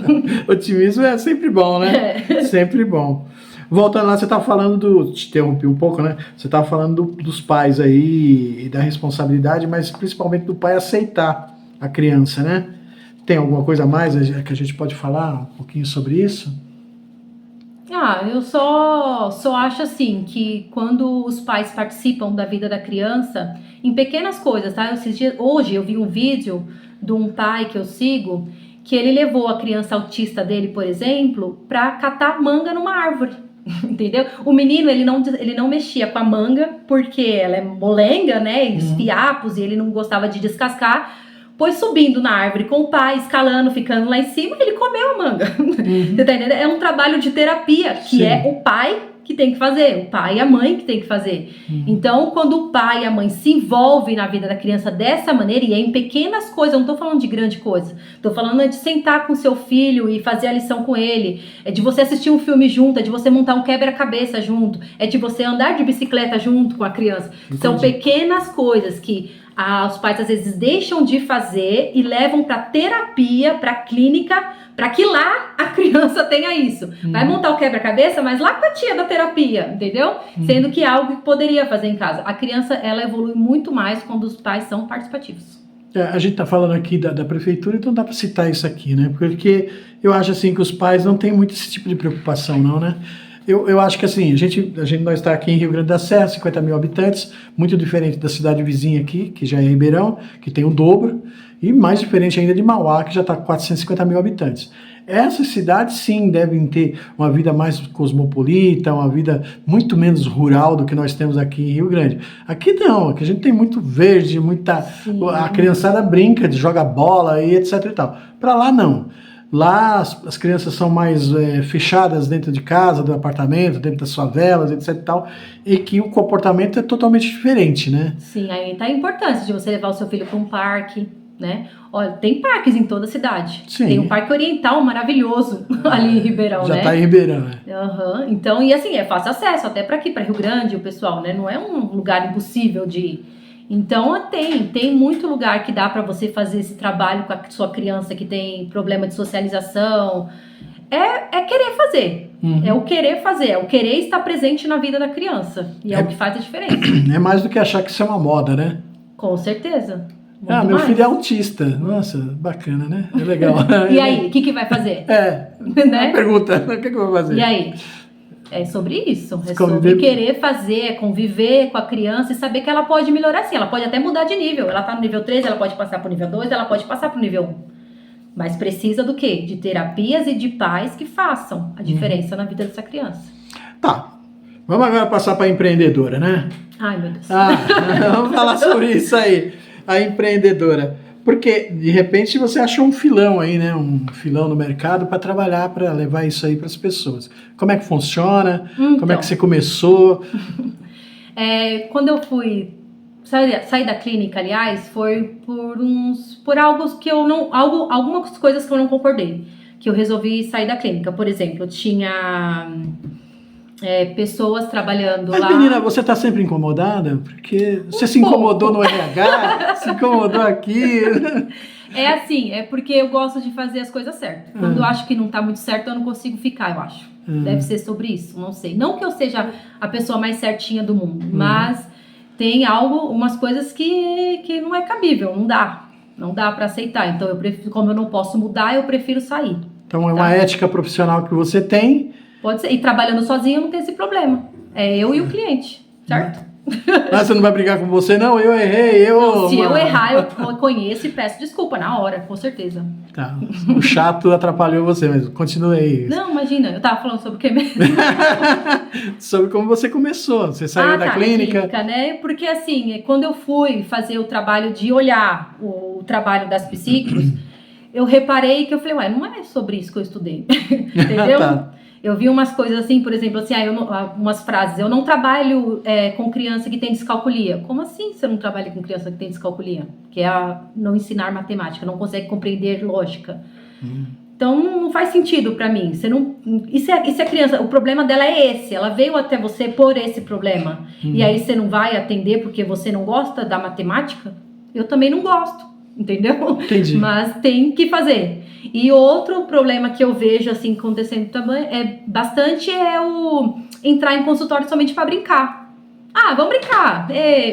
Otimismo é sempre bom, né? Sempre bom. Voltando lá, você estava falando te interrompi um pouco, né? Você estava falando dos pais aí e da responsabilidade, mas principalmente do pai aceitar a criança, né? Tem alguma coisa a mais que a gente pode falar um pouquinho sobre isso? Eu só acho assim, que quando os pais participam da vida da criança, em pequenas coisas, tá? Hoje eu vi um vídeo de um pai que eu sigo, que ele levou a criança autista dele, por exemplo, para catar manga numa árvore. Entendeu? O menino, ele não mexia com a manga, porque ela é molenga, né? Os fiapos, e ele não gostava de descascar. Pois subindo na árvore com o pai, escalando, ficando lá em cima, ele comeu a manga. Você tá entendendo? É um trabalho de terapia, que é o pai que tem que fazer, o pai e a mãe que tem que fazer. Então, quando o pai e a mãe se envolvem na vida da criança dessa maneira, e é em pequenas coisas, eu não tô falando de grande coisa, tô falando de sentar com seu filho e fazer a lição com ele, é de você assistir um filme junto, é de você montar um quebra-cabeça junto, é de você andar de bicicleta junto com a criança. Entendi. São pequenas coisas que os pais às vezes deixam de fazer e levam para terapia, para clínica, para que lá a criança tenha isso. Vai montar o quebra-cabeça, mas lá com a tia da terapia, entendeu? Sendo que é algo que poderia fazer em casa. A criança, ela evolui muito mais quando os pais são participativos. A gente está falando aqui da prefeitura, então dá para citar isso aqui, né? Porque eu acho assim que os pais não têm muito esse tipo de preocupação, não, né? Eu acho que assim, nós está aqui em Rio Grande da Serra, 50 mil habitantes, muito diferente da cidade vizinha aqui, que já é Ribeirão, que tem o dobro, e mais diferente ainda de Mauá, que já está com 450 mil habitantes. Essas cidades, sim, devem ter uma vida mais cosmopolita, uma vida muito menos rural do que nós temos aqui em Rio Grande. Aqui não, aqui a gente tem muito verde, a criançada brinca, joga bola e etc e tal. Para lá, não. Lá as crianças são mais fechadas dentro de casa, do apartamento, dentro das favelas, etc e tal, e que o comportamento é totalmente diferente, né? Sim, aí tá a importância de você levar o seu filho para um parque, né? Olha, tem parques em toda a cidade. Sim. Tem um parque oriental maravilhoso ali em Ribeirão, Já né? tá em Ribeirão, né? Então, e assim, é fácil acesso até para aqui, para Rio Grande, o pessoal, né? Não é um lugar impossível de ir. Então, tem muito lugar que dá para você fazer esse trabalho com a sua criança que tem problema de socialização. É querer fazer. É o querer fazer. É o querer estar presente na vida da criança. E é o que faz a diferença. É mais do que achar que isso é uma moda, né? Com certeza. Meu filho é autista. Nossa, bacana, né? É legal. E aí, o que vai fazer? Né? Pergunta, o que eu vou fazer? E aí? É sobre isso, sobre querer fazer, conviver com a criança e saber que ela pode melhorar sim, ela pode até mudar de nível, ela tá no nível 3, ela pode passar pro nível 2, ela pode passar pro nível 1, mas precisa do quê? De terapias e de pais que façam a diferença na vida dessa criança. Tá, vamos agora passar para a empreendedora, né? Ai, meu Deus. Vamos falar sobre isso aí, a empreendedora. Porque, de repente, você achou um filão aí, né? Um filão no mercado para trabalhar, para levar isso aí para as pessoas. Como é que funciona? Então, como é que você começou? Quando eu fui sair da clínica, aliás, foi por algo que eu não... algumas coisas que eu não concordei. Que eu resolvi sair da clínica. Por exemplo, eu tinha... pessoas trabalhando lá. Mas, menina, você tá sempre incomodada? Porque você se incomodou no RH, se incomodou aqui. É assim, é porque eu gosto de fazer as coisas certas. Quando eu acho que não tá muito certo, eu não consigo ficar, eu acho. Deve ser sobre isso, não sei. Não que eu seja a pessoa mais certinha do mundo, mas tem umas coisas que não é cabível, não dá. Não dá pra aceitar. Então, como eu não posso mudar, eu prefiro sair. Então, é uma ética profissional que você tem. Pode ser. E trabalhando sozinho não tem esse problema. É eu e o cliente, certo? Mas você não vai brigar com você, não? Eu errei, não, se eu errar, eu conheço e peço desculpa na hora, com certeza. Tá. O chato atrapalhou você, mas continue aí. Não, imagina, eu tava falando sobre o que mesmo? Sobre como você começou. Você saiu da clínica. Né? Porque assim, quando eu fui fazer o trabalho de olhar o trabalho das psíquicos, eu reparei que eu falei, não é sobre isso que eu estudei. Entendeu? Tá. Eu vi umas coisas assim, por exemplo, assim, umas frases. Eu não trabalho com criança que tem descalculia. Como assim você não trabalha com criança que tem descalculia? Que é não ensinar matemática, não consegue compreender lógica. Então não faz sentido pra mim. Você não, e se a criança, o problema dela é esse, ela veio até você por esse problema. E aí você não vai atender porque você não gosta da matemática? Eu também não gosto, entendeu? Entendi. Mas tem que fazer. E outro problema que eu vejo assim acontecendo também é o entrar em consultório somente para brincar. Vamos brincar,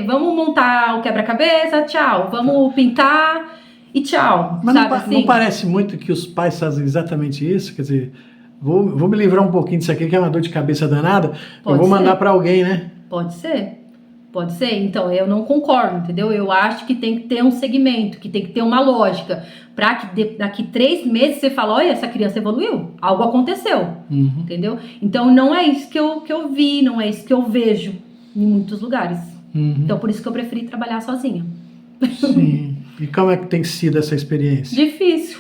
vamos montar o quebra-cabeça, tchau, vamos pintar e tchau. Mas sabe, não parece muito que os pais fazem exatamente isso? Quer dizer, vou me livrar um pouquinho disso aqui, que é uma dor de cabeça danada. Eu vou mandar para alguém, né? Pode ser. Pode ser, então eu não concordo, entendeu? Eu acho que tem que ter um segmento, que tem que ter uma lógica, para que daqui 3 meses você fala, olha, essa criança evoluiu, algo aconteceu, entendeu? Então não é isso que eu vi, não é isso que eu vejo em muitos lugares. Então por isso que eu preferi trabalhar sozinha. Sim. E como é que tem sido essa experiência? Difícil.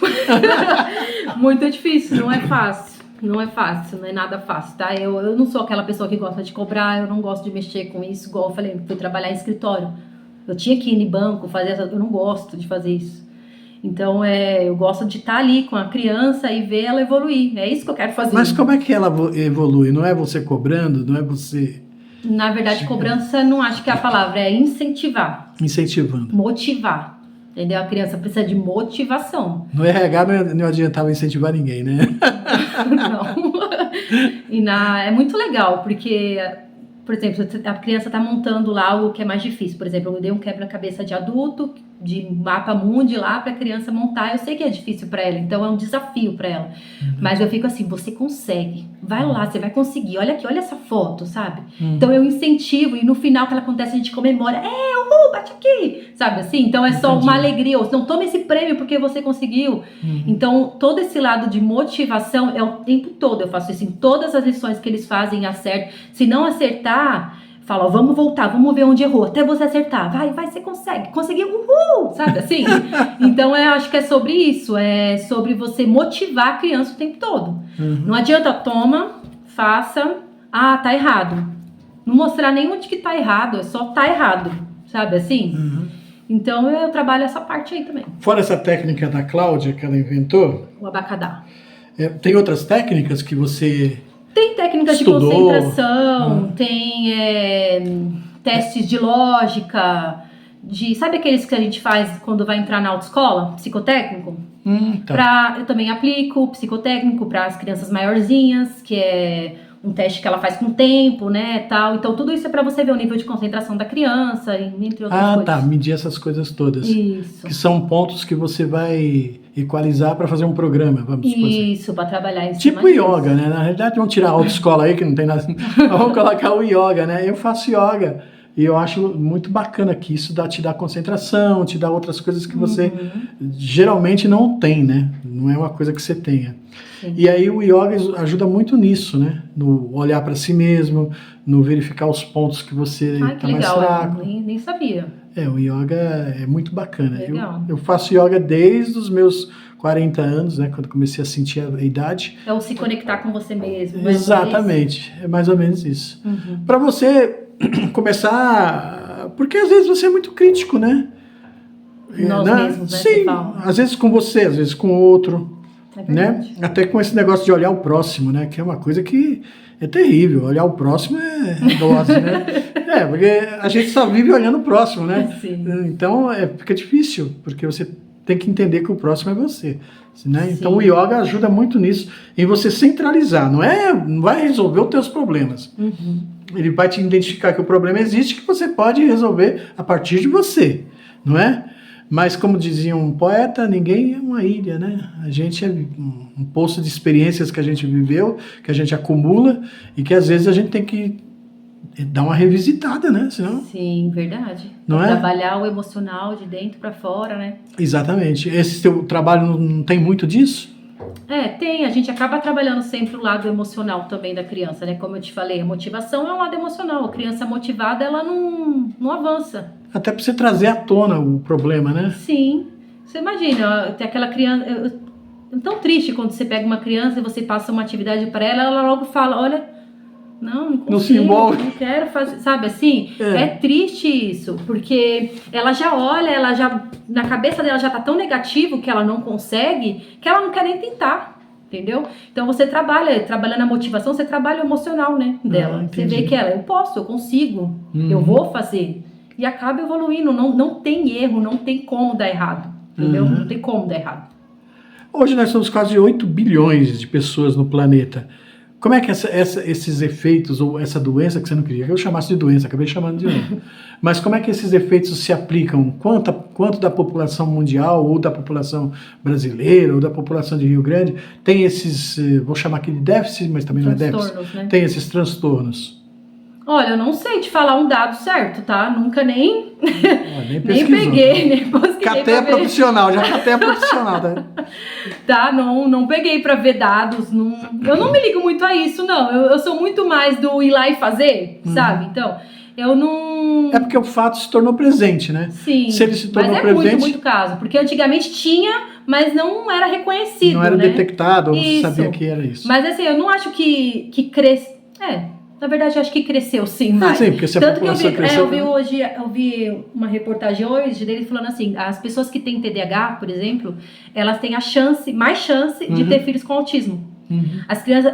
Muito difícil, não é fácil. Não é fácil, não é nada fácil, tá? Eu não sou aquela pessoa que gosta de cobrar, eu não gosto de mexer com isso, igual eu falei, fui trabalhar em escritório. Eu tinha que ir em banco, eu não gosto de fazer isso. Então, eu gosto de estar ali com a criança e ver ela evoluir. É isso que eu quero fazer. Mas como é que ela evolui? Não é você cobrando, não é você... Na verdade, cobrança não acho que é a palavra, é incentivar. Incentivando. Motivar. Entendeu? A criança precisa de motivação. No RH não adiantava incentivar ninguém, né? Não. É muito legal, porque, por exemplo, a criança está montando lá algo que é mais difícil. Por exemplo, eu dei um quebra-cabeça de adulto, de mapa mundi lá para a criança montar. Eu sei que é difícil para ela, então é um desafio para ela. Mas eu fico assim, você consegue. Vai lá, você vai conseguir. Olha aqui, olha essa foto, sabe? Então eu incentivo e no final que ela acontece a gente comemora. Uhul, bate aqui! Sabe assim? Então é só uma alegria. Ou não, toma esse prêmio porque você conseguiu. Então todo esse lado de motivação é o tempo todo. Eu faço isso em todas as lições que eles fazem, acerto. Se não acertar... Fala, ó, vamos voltar, vamos ver onde errou, até você acertar. Vai, você consegue. Conseguiu, uhul! Sabe assim? Então, eu acho que é sobre isso. É sobre você motivar a criança o tempo todo. Não adianta, toma, faça. Ah, tá errado. Não mostrar nem onde que tá errado, é só tá errado. Sabe assim? Então, eu trabalho essa parte aí também. Fora essa técnica da Cláudia que ela inventou... O abacadá. Tem outras técnicas que você... Tem técnicas de concentração, tem testes de lógica, sabe aqueles que a gente faz quando vai entrar na autoescola, psicotécnico? Tá. Eu também aplico psicotécnico para as crianças maiorzinhas, que é um teste que ela faz com tempo, né, tal. Então tudo isso é para você ver o nível de concentração da criança, entre outras coisas. Tá, medir essas coisas todas. Isso. Que são pontos que você vai equalizar para fazer um programa, vamos supor assim. Isso, para trabalhar em cima disso. Tipo yoga, né? Na realidade, vamos tirar a autoescola aí, que não tem nada. Vamos colocar o yoga, né? Eu faço yoga e eu acho muito bacana que isso te dá concentração, te dá outras coisas que você geralmente não tem, né? Não é uma coisa que você tenha. Sim. E aí o yoga ajuda muito nisso, né? No olhar para si mesmo, no verificar os pontos que você está mais fraco. Nem sabia. O yoga é muito bacana. Legal. Eu faço yoga desde os meus 40 anos, né? Quando comecei a sentir a idade. É o se conectar com você mesmo. Exatamente. É mais ou menos isso. Para você começar... Porque às vezes você é muito crítico, né? Nós mesmos, né? Sim, às vezes com você, às vezes com o outro. Né? Até com esse negócio de olhar o próximo, né? Que é uma coisa que é terrível. Olhar o próximo é dose, né? Porque a gente só vive olhando o próximo, né? Sim. Então fica difícil, porque você tem que entender que o próximo é você. Né? Então o yoga ajuda muito nisso, em você centralizar. Não vai resolver os teus problemas. Ele vai te identificar que o problema existe, que você pode resolver a partir de você, não é? Mas como dizia um poeta, ninguém é uma ilha, né? A gente é um poço de experiências que a gente viveu, que a gente acumula e que às vezes a gente tem que dar uma revisitada, né? Senão... Sim, verdade. Não é? Trabalhar o emocional de dentro para fora, né? Exatamente. Esse teu trabalho não tem muito disso? Tem. A gente acaba trabalhando sempre o lado emocional também da criança, né? Como eu te falei, a motivação é um lado emocional. A criança motivada, ela não avança. Até para você trazer à tona o problema, né? Sim. Você imagina, tem aquela criança... É tão triste quando você pega uma criança e você passa uma atividade para ela, ela logo fala, olha... Não consigo, não quero fazer, sabe assim? É triste isso, porque ela já olha, na cabeça dela já tá tão negativo que ela não consegue, que ela não quer nem tentar, entendeu? Então você trabalha na motivação, você trabalha o emocional, né, dela. Você vê que eu consigo, eu vou fazer. E acaba evoluindo, não tem erro, não tem como dar errado, entendeu? Não tem como dar errado. Hoje nós somos quase 8 bilhões de pessoas no planeta. Como é que esses efeitos, ou essa doença que você não queria que eu chamasse de doença, acabei chamando de novo. Mas como é que esses efeitos se aplicam? Quanto da população mundial, ou da população brasileira, ou da população de Rio Grande, tem esses, vou chamar aqui de déficit, mas também não é déficit, né? Tem esses transtornos. Olha, eu não sei te falar um dado certo, tá? Nunca nem Nem peguei, nem pesquisei. Caté profissional, já caté profissional, tá? Tá, não peguei pra ver dados. Eu não me ligo muito a isso, não. Eu sou muito mais do ir lá e fazer, sabe? Então, eu não... É porque o fato se tornou presente, né? Sim, se ele se tornou mas presente, muito caso. Porque antigamente tinha, mas não era reconhecido, não era né? detectado, ou Isso. sabia que era isso. Mas assim, eu não acho que cresce... Na verdade, eu acho que cresceu sim, mas... Sim, porque se a Tanto que população cresceu... eu vi uma reportagem hoje dele falando assim, as pessoas que têm TDAH, por exemplo, elas têm mais chance de ter filhos com autismo.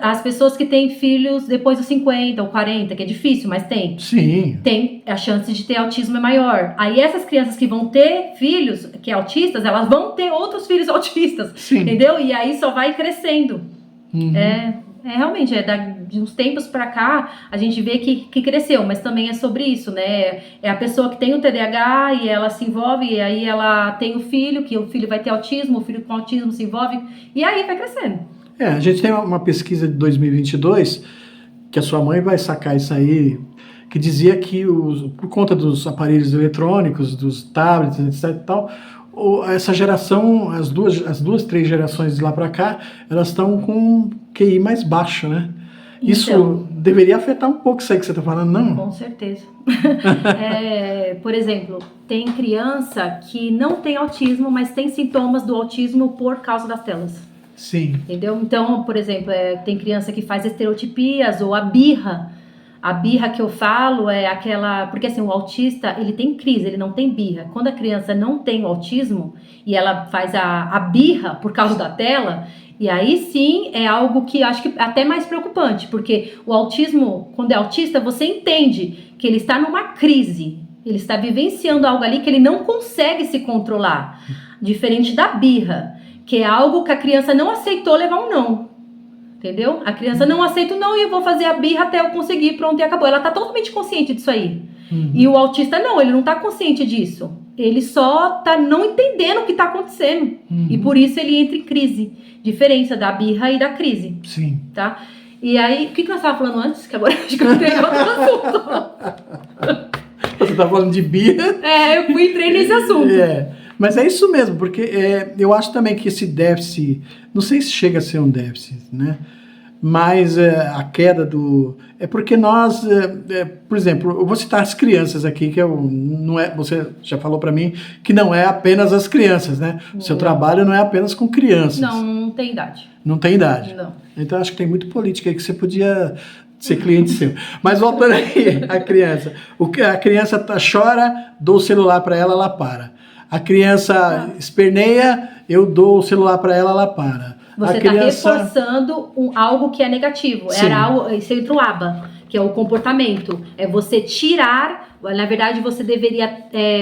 As pessoas que têm filhos depois dos 50 ou 40, que é difícil, mas tem. Sim. Tem, a chance de ter autismo é maior. Aí essas crianças que vão ter filhos que é autistas, elas vão ter outros filhos autistas. Sim. Entendeu? E aí só vai crescendo. Realmente, de uns tempos pra cá, a gente vê que cresceu, mas também é sobre isso, né? É a pessoa que tem o TDAH e ela se envolve, e aí ela tem o filho, que o filho vai ter autismo, o filho com autismo se envolve, e aí vai crescendo. A gente tem uma pesquisa de 2022, que a sua mãe vai sacar isso aí, que dizia que por conta dos aparelhos eletrônicos, dos tablets, etc e tal, essa geração, as duas, três gerações de lá para cá, elas estão com QI mais baixo, né? Isso Então, deveria afetar um pouco isso aí que você está falando, não? Com certeza. Por exemplo, tem criança que não tem autismo, mas tem sintomas do autismo por causa das telas. Sim. Entendeu? Então, por exemplo, tem criança que faz estereotipias ou a birra. A birra que eu falo é aquela... Porque assim, o autista, ele tem crise, ele não tem birra. Quando a criança não tem o autismo e ela faz a birra por causa da tela, e aí sim é algo que acho que até mais preocupante, porque o autismo, quando é autista, você entende que ele está numa crise, ele está vivenciando algo ali que ele não consegue se controlar. Diferente da birra, que é algo que a criança não aceitou levar um não. Entendeu? A criança não aceita o não e eu vou fazer a birra até eu conseguir, pronto, e acabou. Ela tá totalmente consciente disso aí. E o autista não, ele não tá consciente disso. Ele só tá não entendendo o que tá acontecendo. E por isso ele entra em crise. Diferença da birra e da crise. Sim. Tá? E aí, o que nós estávamos falando antes? Que agora acho que eu entrei em outro assunto. Você tá falando de birra? Eu entrei nesse assunto. Mas é isso mesmo, porque eu acho também que esse déficit, não sei se chega a ser um déficit, né? Mas a queda do... É porque nós, por exemplo, eu vou citar as crianças aqui, que não é, você já falou para mim que não é apenas as crianças, né? O seu trabalho não é apenas com crianças. Não tem idade. Não tem idade? Não. Então acho que tem muito política aí que você podia ser cliente seu. Mas voltando aí, a criança. A criança chora, dou o celular para ela, ela para. A criança esperneia, eu dou o celular para ela, ela para. Você está reforçando algo que é negativo. Sim. Isso entra o ABA, que é o comportamento. É você tirar... Na verdade, você deveria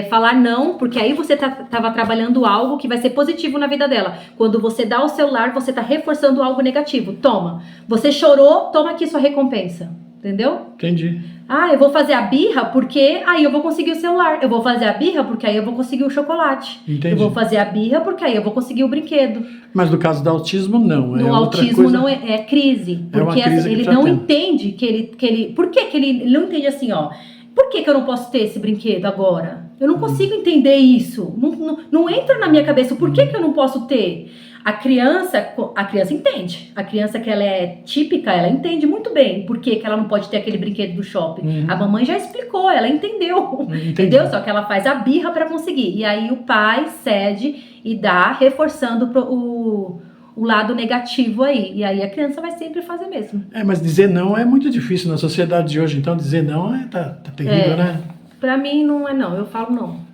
falar não, porque aí você estava trabalhando algo que vai ser positivo na vida dela. Quando você dá o celular, você está reforçando algo negativo. Toma. Você chorou, toma aqui sua recompensa. Entendeu? Entendi. Eu vou fazer a birra porque aí eu vou conseguir o celular. Eu vou fazer a birra porque aí eu vou conseguir o chocolate. Entendi. Eu vou fazer a birra porque aí eu vou conseguir o brinquedo. Mas no caso do autismo, não. No autismo não é crise. Porque crise ele não entende que ele... Por que ele não entende assim, ó? Por que eu não posso ter esse brinquedo agora? Eu não consigo entender isso. Não entra na minha cabeça. Por que eu não posso ter? A criança entende. A criança que ela é típica, ela entende muito bem por que ela não pode ter aquele brinquedo do shopping. A mamãe já explicou, ela entendeu. Entendeu? Só que ela faz a birra para conseguir. E aí o pai cede e dá, reforçando o lado negativo aí. E aí a criança vai sempre fazer mesmo. Mas dizer não é muito difícil na sociedade de hoje. Então dizer não tá terrível, né? Pra mim não é não. Eu falo não.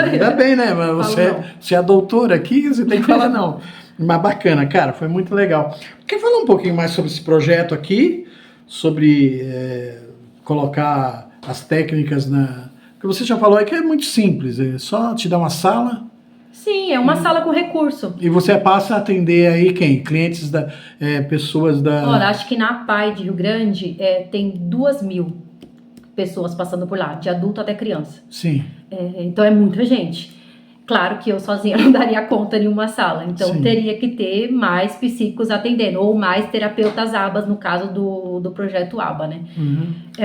Ainda bem, né? Mas você é a doutora aqui, você tem que falar não. Mas bacana, cara, foi muito legal. Quer falar um pouquinho mais sobre esse projeto aqui? Sobre colocar as técnicas na... Porque você já falou aí que é muito simples, é só te dar uma sala. Sim, é uma sala com recurso. E você passa a atender aí quem? Clientes pessoas da... Olha, acho que na PAI de Rio Grande tem 2.000 pessoas passando por lá, de adulto até criança. Sim. Então é muita gente. Claro que eu sozinha não daria conta em uma sala, então Sim. teria que ter mais psíquicos atendendo, ou mais terapeutas ABAs, no caso do projeto ABA, né?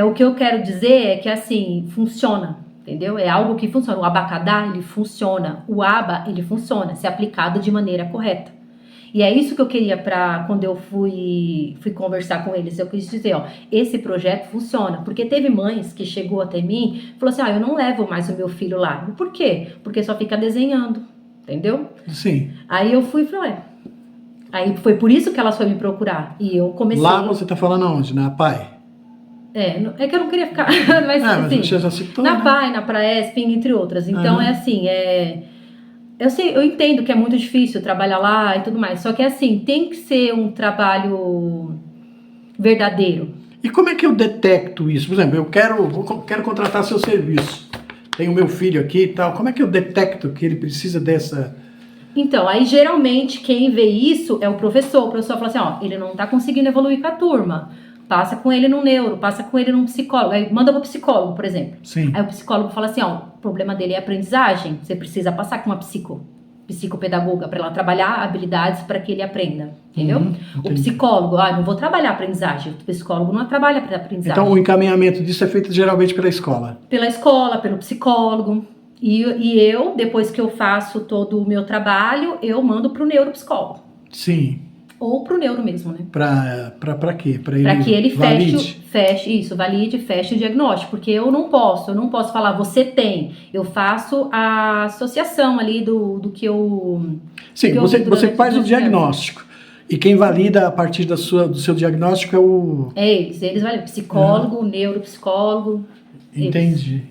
O que eu quero dizer é que, assim, funciona, entendeu? É algo que funciona. O abacadá, ele funciona. O ABA, ele funciona, se aplicado de maneira correta. E é isso que eu queria quando eu fui conversar com eles. Eu quis dizer, ó, esse projeto funciona. Porque teve mães que chegou até mim e falou assim, eu não levo mais o meu filho lá. Por quê? Porque só fica desenhando, entendeu? Sim. Aí eu fui e falei, aí foi por isso que elas foram me procurar. E eu comecei... Lá você tá falando aonde? Na PAI? É que eu não queria ficar... mas, mas assim, você já citou, na né? PAI, na Praesp, entre outras. Então, é assim, eu entendo que é muito difícil trabalhar lá e tudo mais, só que assim, tem que ser um trabalho verdadeiro. E como é que eu detecto isso? Por exemplo, eu quero contratar seu serviço. Tenho meu filho aqui e tal. Como é que eu detecto que ele precisa dessa... Então, aí geralmente quem vê isso é o professor. O professor fala assim, ele não tá conseguindo evoluir com a turma. Passa com ele no neuro, passa com ele num psicólogo. Aí manda pro psicólogo, por exemplo. Sim. Aí o psicólogo fala assim, o problema dele é aprendizagem. Você precisa passar com uma psicopedagoga para ela trabalhar habilidades para que ele aprenda, entendeu? O psicólogo, não vou trabalhar aprendizagem. O psicólogo não trabalha para aprendizagem. Então o encaminhamento disso é feito geralmente pela escola? Pela escola, pelo psicólogo. E eu, depois que eu faço todo o meu trabalho, eu mando pro neuropsicólogo. Sim. Ou pro neuro mesmo, né? Pra quê? Pra que ele valide? Valide, feche o diagnóstico. Porque eu não posso falar, você tem. Eu faço a associação ali do que eu... Sim, você faz o diagnóstico. E quem valida a partir do seu diagnóstico é o... Eles validam. Psicólogo, neuropsicólogo. Entendi.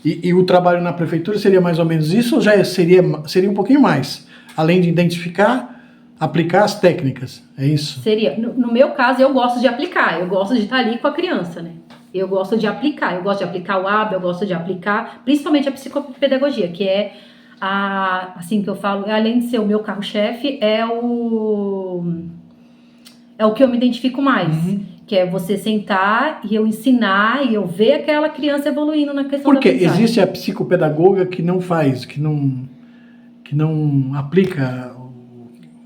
E o trabalho na prefeitura seria mais ou menos isso ou já seria um pouquinho mais? Além de identificar... aplicar as técnicas, é isso? Seria. No meu caso, eu gosto de aplicar. Eu gosto de estar ali com a criança, né? Eu gosto de aplicar. Eu gosto de aplicar o ABA, eu gosto de aplicar, principalmente a psicopedagogia, que é assim que eu falo, além de ser o meu carro-chefe, é o que eu me identifico mais. Que é você sentar e eu ensinar e eu ver aquela criança evoluindo na questão da aprendizagem. Porque existe a psicopedagoga que não faz, que não aplica...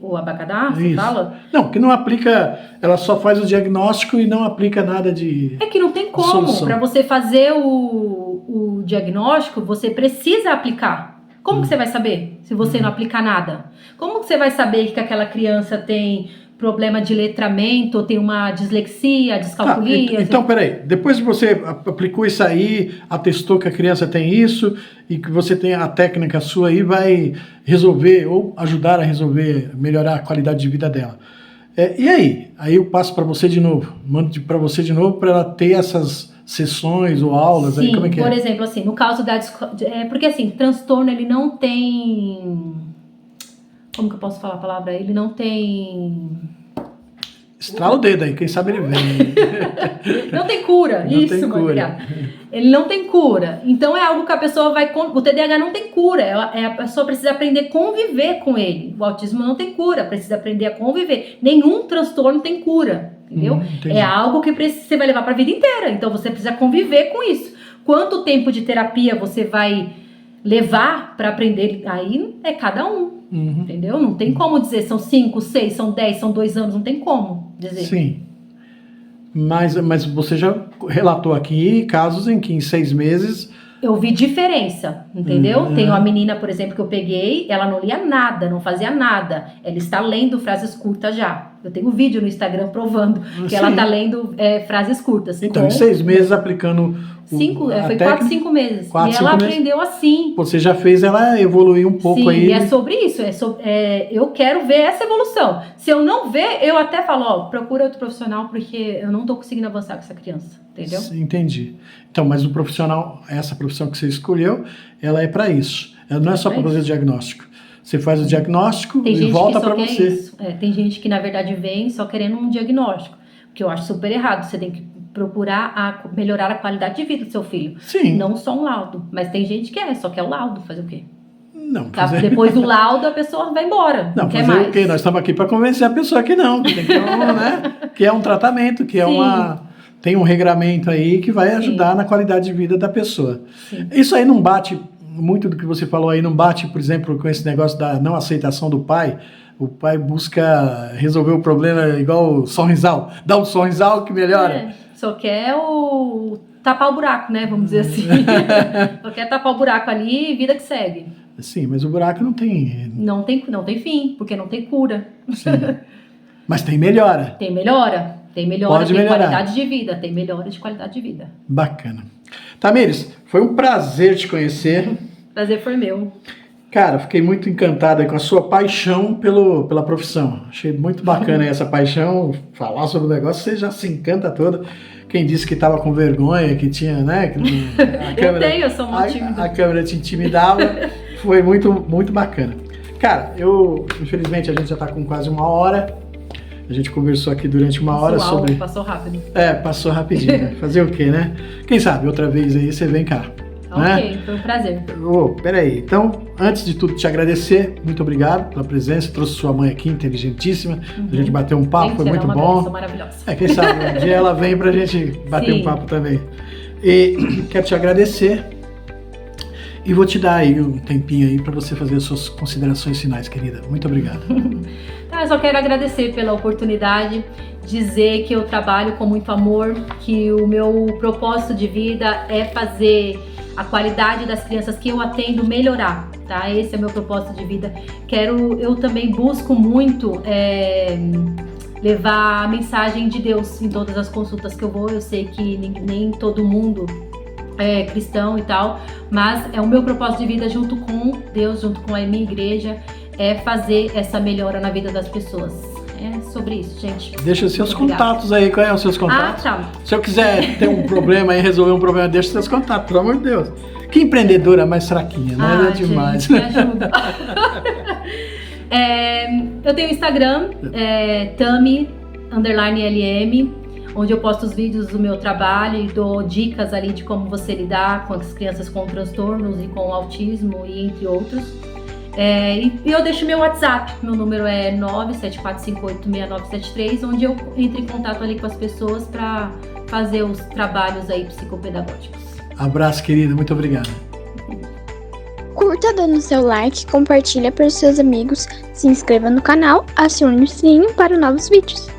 O abacadá, você fala? Não, que não aplica, ela só faz o diagnóstico e não aplica nada de... É que não tem como, para você fazer o diagnóstico, você precisa aplicar. Como que você vai saber se você não aplicar nada? Como que você vai saber que aquela criança tem problema de letramento, ou tem uma dislexia, descalculia? Então, peraí, depois que você aplicou isso aí, atestou que a criança tem isso, e que você tem a técnica sua aí, vai resolver, ou ajudar a resolver, melhorar a qualidade de vida dela. E aí? Aí eu passo para você de novo, mando para você de novo para ela ter essas sessões ou aulas. Sim, aí como é que por exemplo, assim, no caso porque assim, transtorno ele não tem... Como que eu posso falar a palavra? Ele não tem... Estrala o dedo aí, quem sabe ele vem. Não tem cura, não isso, tem cura. Ele não tem cura. Então é algo que a pessoa vai... O TDAH não tem cura, a pessoa precisa aprender a conviver com ele. O autismo não tem cura, precisa aprender a conviver. Nenhum transtorno tem cura, entendeu? É algo que você vai levar para a vida inteira, então você precisa conviver com isso. Quanto tempo de terapia você vai levar para aprender? Aí é cada um. Entendeu? Não tem como dizer, são 5, 6, são 10, são 2 anos, não tem como dizer. Sim. Mas você já relatou aqui casos em que em 6 meses... Eu vi diferença, entendeu? Tem uma menina, por exemplo, que eu peguei, ela não lia nada, não fazia nada. Ela está lendo frases curtas já. Eu tenho um vídeo no Instagram provando que ela está lendo frases curtas. Então, em 6 meses aplicando... Foi 4, 5 meses. 4, e ela aprendeu assim. Você já fez ela evoluir um pouco. Sim, aí. E é sobre isso. Eu quero ver essa evolução. Se eu não ver, eu até falo, procura outro profissional, porque eu não estou conseguindo avançar com essa criança. Entendeu? Entendi. Então, mas o profissional, essa profissão que você escolheu, ela é para isso. Ela não é só para fazer o diagnóstico. Você faz o diagnóstico e volta para você. Isso. Tem gente que, na verdade, vem só querendo um diagnóstico. Que eu acho super errado. Você tem que procurar melhorar a qualidade de vida do seu filho. Sim. Não só um laudo. Mas tem gente que só quer o laudo. Fazer o quê? Não, Depois do laudo, a pessoa vai embora. Não quer mais. O quê? Nós estamos aqui para convencer a pessoa que não. Que, tem que, né? Que é um tratamento, que é tem um regramento aí que vai ajudar na qualidade de vida da pessoa. Sim. Isso aí não bate muito do que você falou aí não bate, por exemplo, com esse negócio da não aceitação do pai. O pai busca resolver o problema igual o sorrisal. Dá um sorrisal que melhora. Só quer tapar o buraco, né? Vamos dizer assim. Só quer tapar o buraco ali e vida que segue. Sim, mas o buraco não tem... Não tem fim, porque não tem cura. Sim. Mas tem melhora. Tem melhora. Tem melhora de qualidade de vida. Tem melhora de qualidade de vida. Bacana. Tamires, foi um prazer te conhecer. Prazer foi meu. Cara, fiquei muito encantada com a sua paixão pela profissão. Achei muito bacana essa paixão, falar sobre o negócio, você já se encanta toda. Quem disse que estava com vergonha, que tinha, né? Que eu sou muito tímida. A câmera te intimidava, foi muito, muito bacana. Cara, infelizmente, a gente já está com quase 1 hora. A gente conversou aqui durante 1 hora sobre... Passou rápido. Passou rapidinho. Fazer o quê, né? Quem sabe, outra vez aí você vem cá. Ok, né? Foi um prazer. Peraí, então, antes de tudo, te agradecer, muito obrigado pela presença, trouxe sua mãe aqui, inteligentíssima, a gente bateu um papo, foi muito bom. Maravilhosa. Quem sabe, um dia ela vem pra gente bater um papo também. E quero te agradecer e vou te dar aí um tempinho aí pra você fazer as suas considerações finais, querida. Muito obrigado. Eu só quero agradecer pela oportunidade, dizer que eu trabalho com muito amor, que o meu propósito de vida é fazer a qualidade das crianças que eu atendo melhorar, tá? Esse é o meu propósito de vida. Eu também busco muito levar a mensagem de Deus em todas as consultas que eu vou. Eu sei que nem todo mundo é cristão e tal, mas é o meu propósito de vida junto com Deus, junto com a minha igreja, é fazer essa melhora na vida das pessoas. É sobre isso, gente. Deixa os seus contatos aí. Qual é os seus contatos? Tá. Se eu quiser ter um problema e resolver um problema, deixa os seus contatos, pelo amor de Deus. Que empreendedora mais fraquinha, né? É demais. Gente, me ajuda. Eu tenho o Instagram, Tami_LM, onde eu posto os vídeos do meu trabalho e dou dicas ali de como você lidar com as crianças com transtornos e com autismo e entre outros. E eu deixo meu WhatsApp, meu número é 974586973, onde eu entro em contato ali com as pessoas para fazer os trabalhos aí psicopedagógicos. Abraço, querida, muito obrigado. Curta dando seu like, compartilha para os seus amigos, se inscreva no canal, acione o sininho para novos vídeos.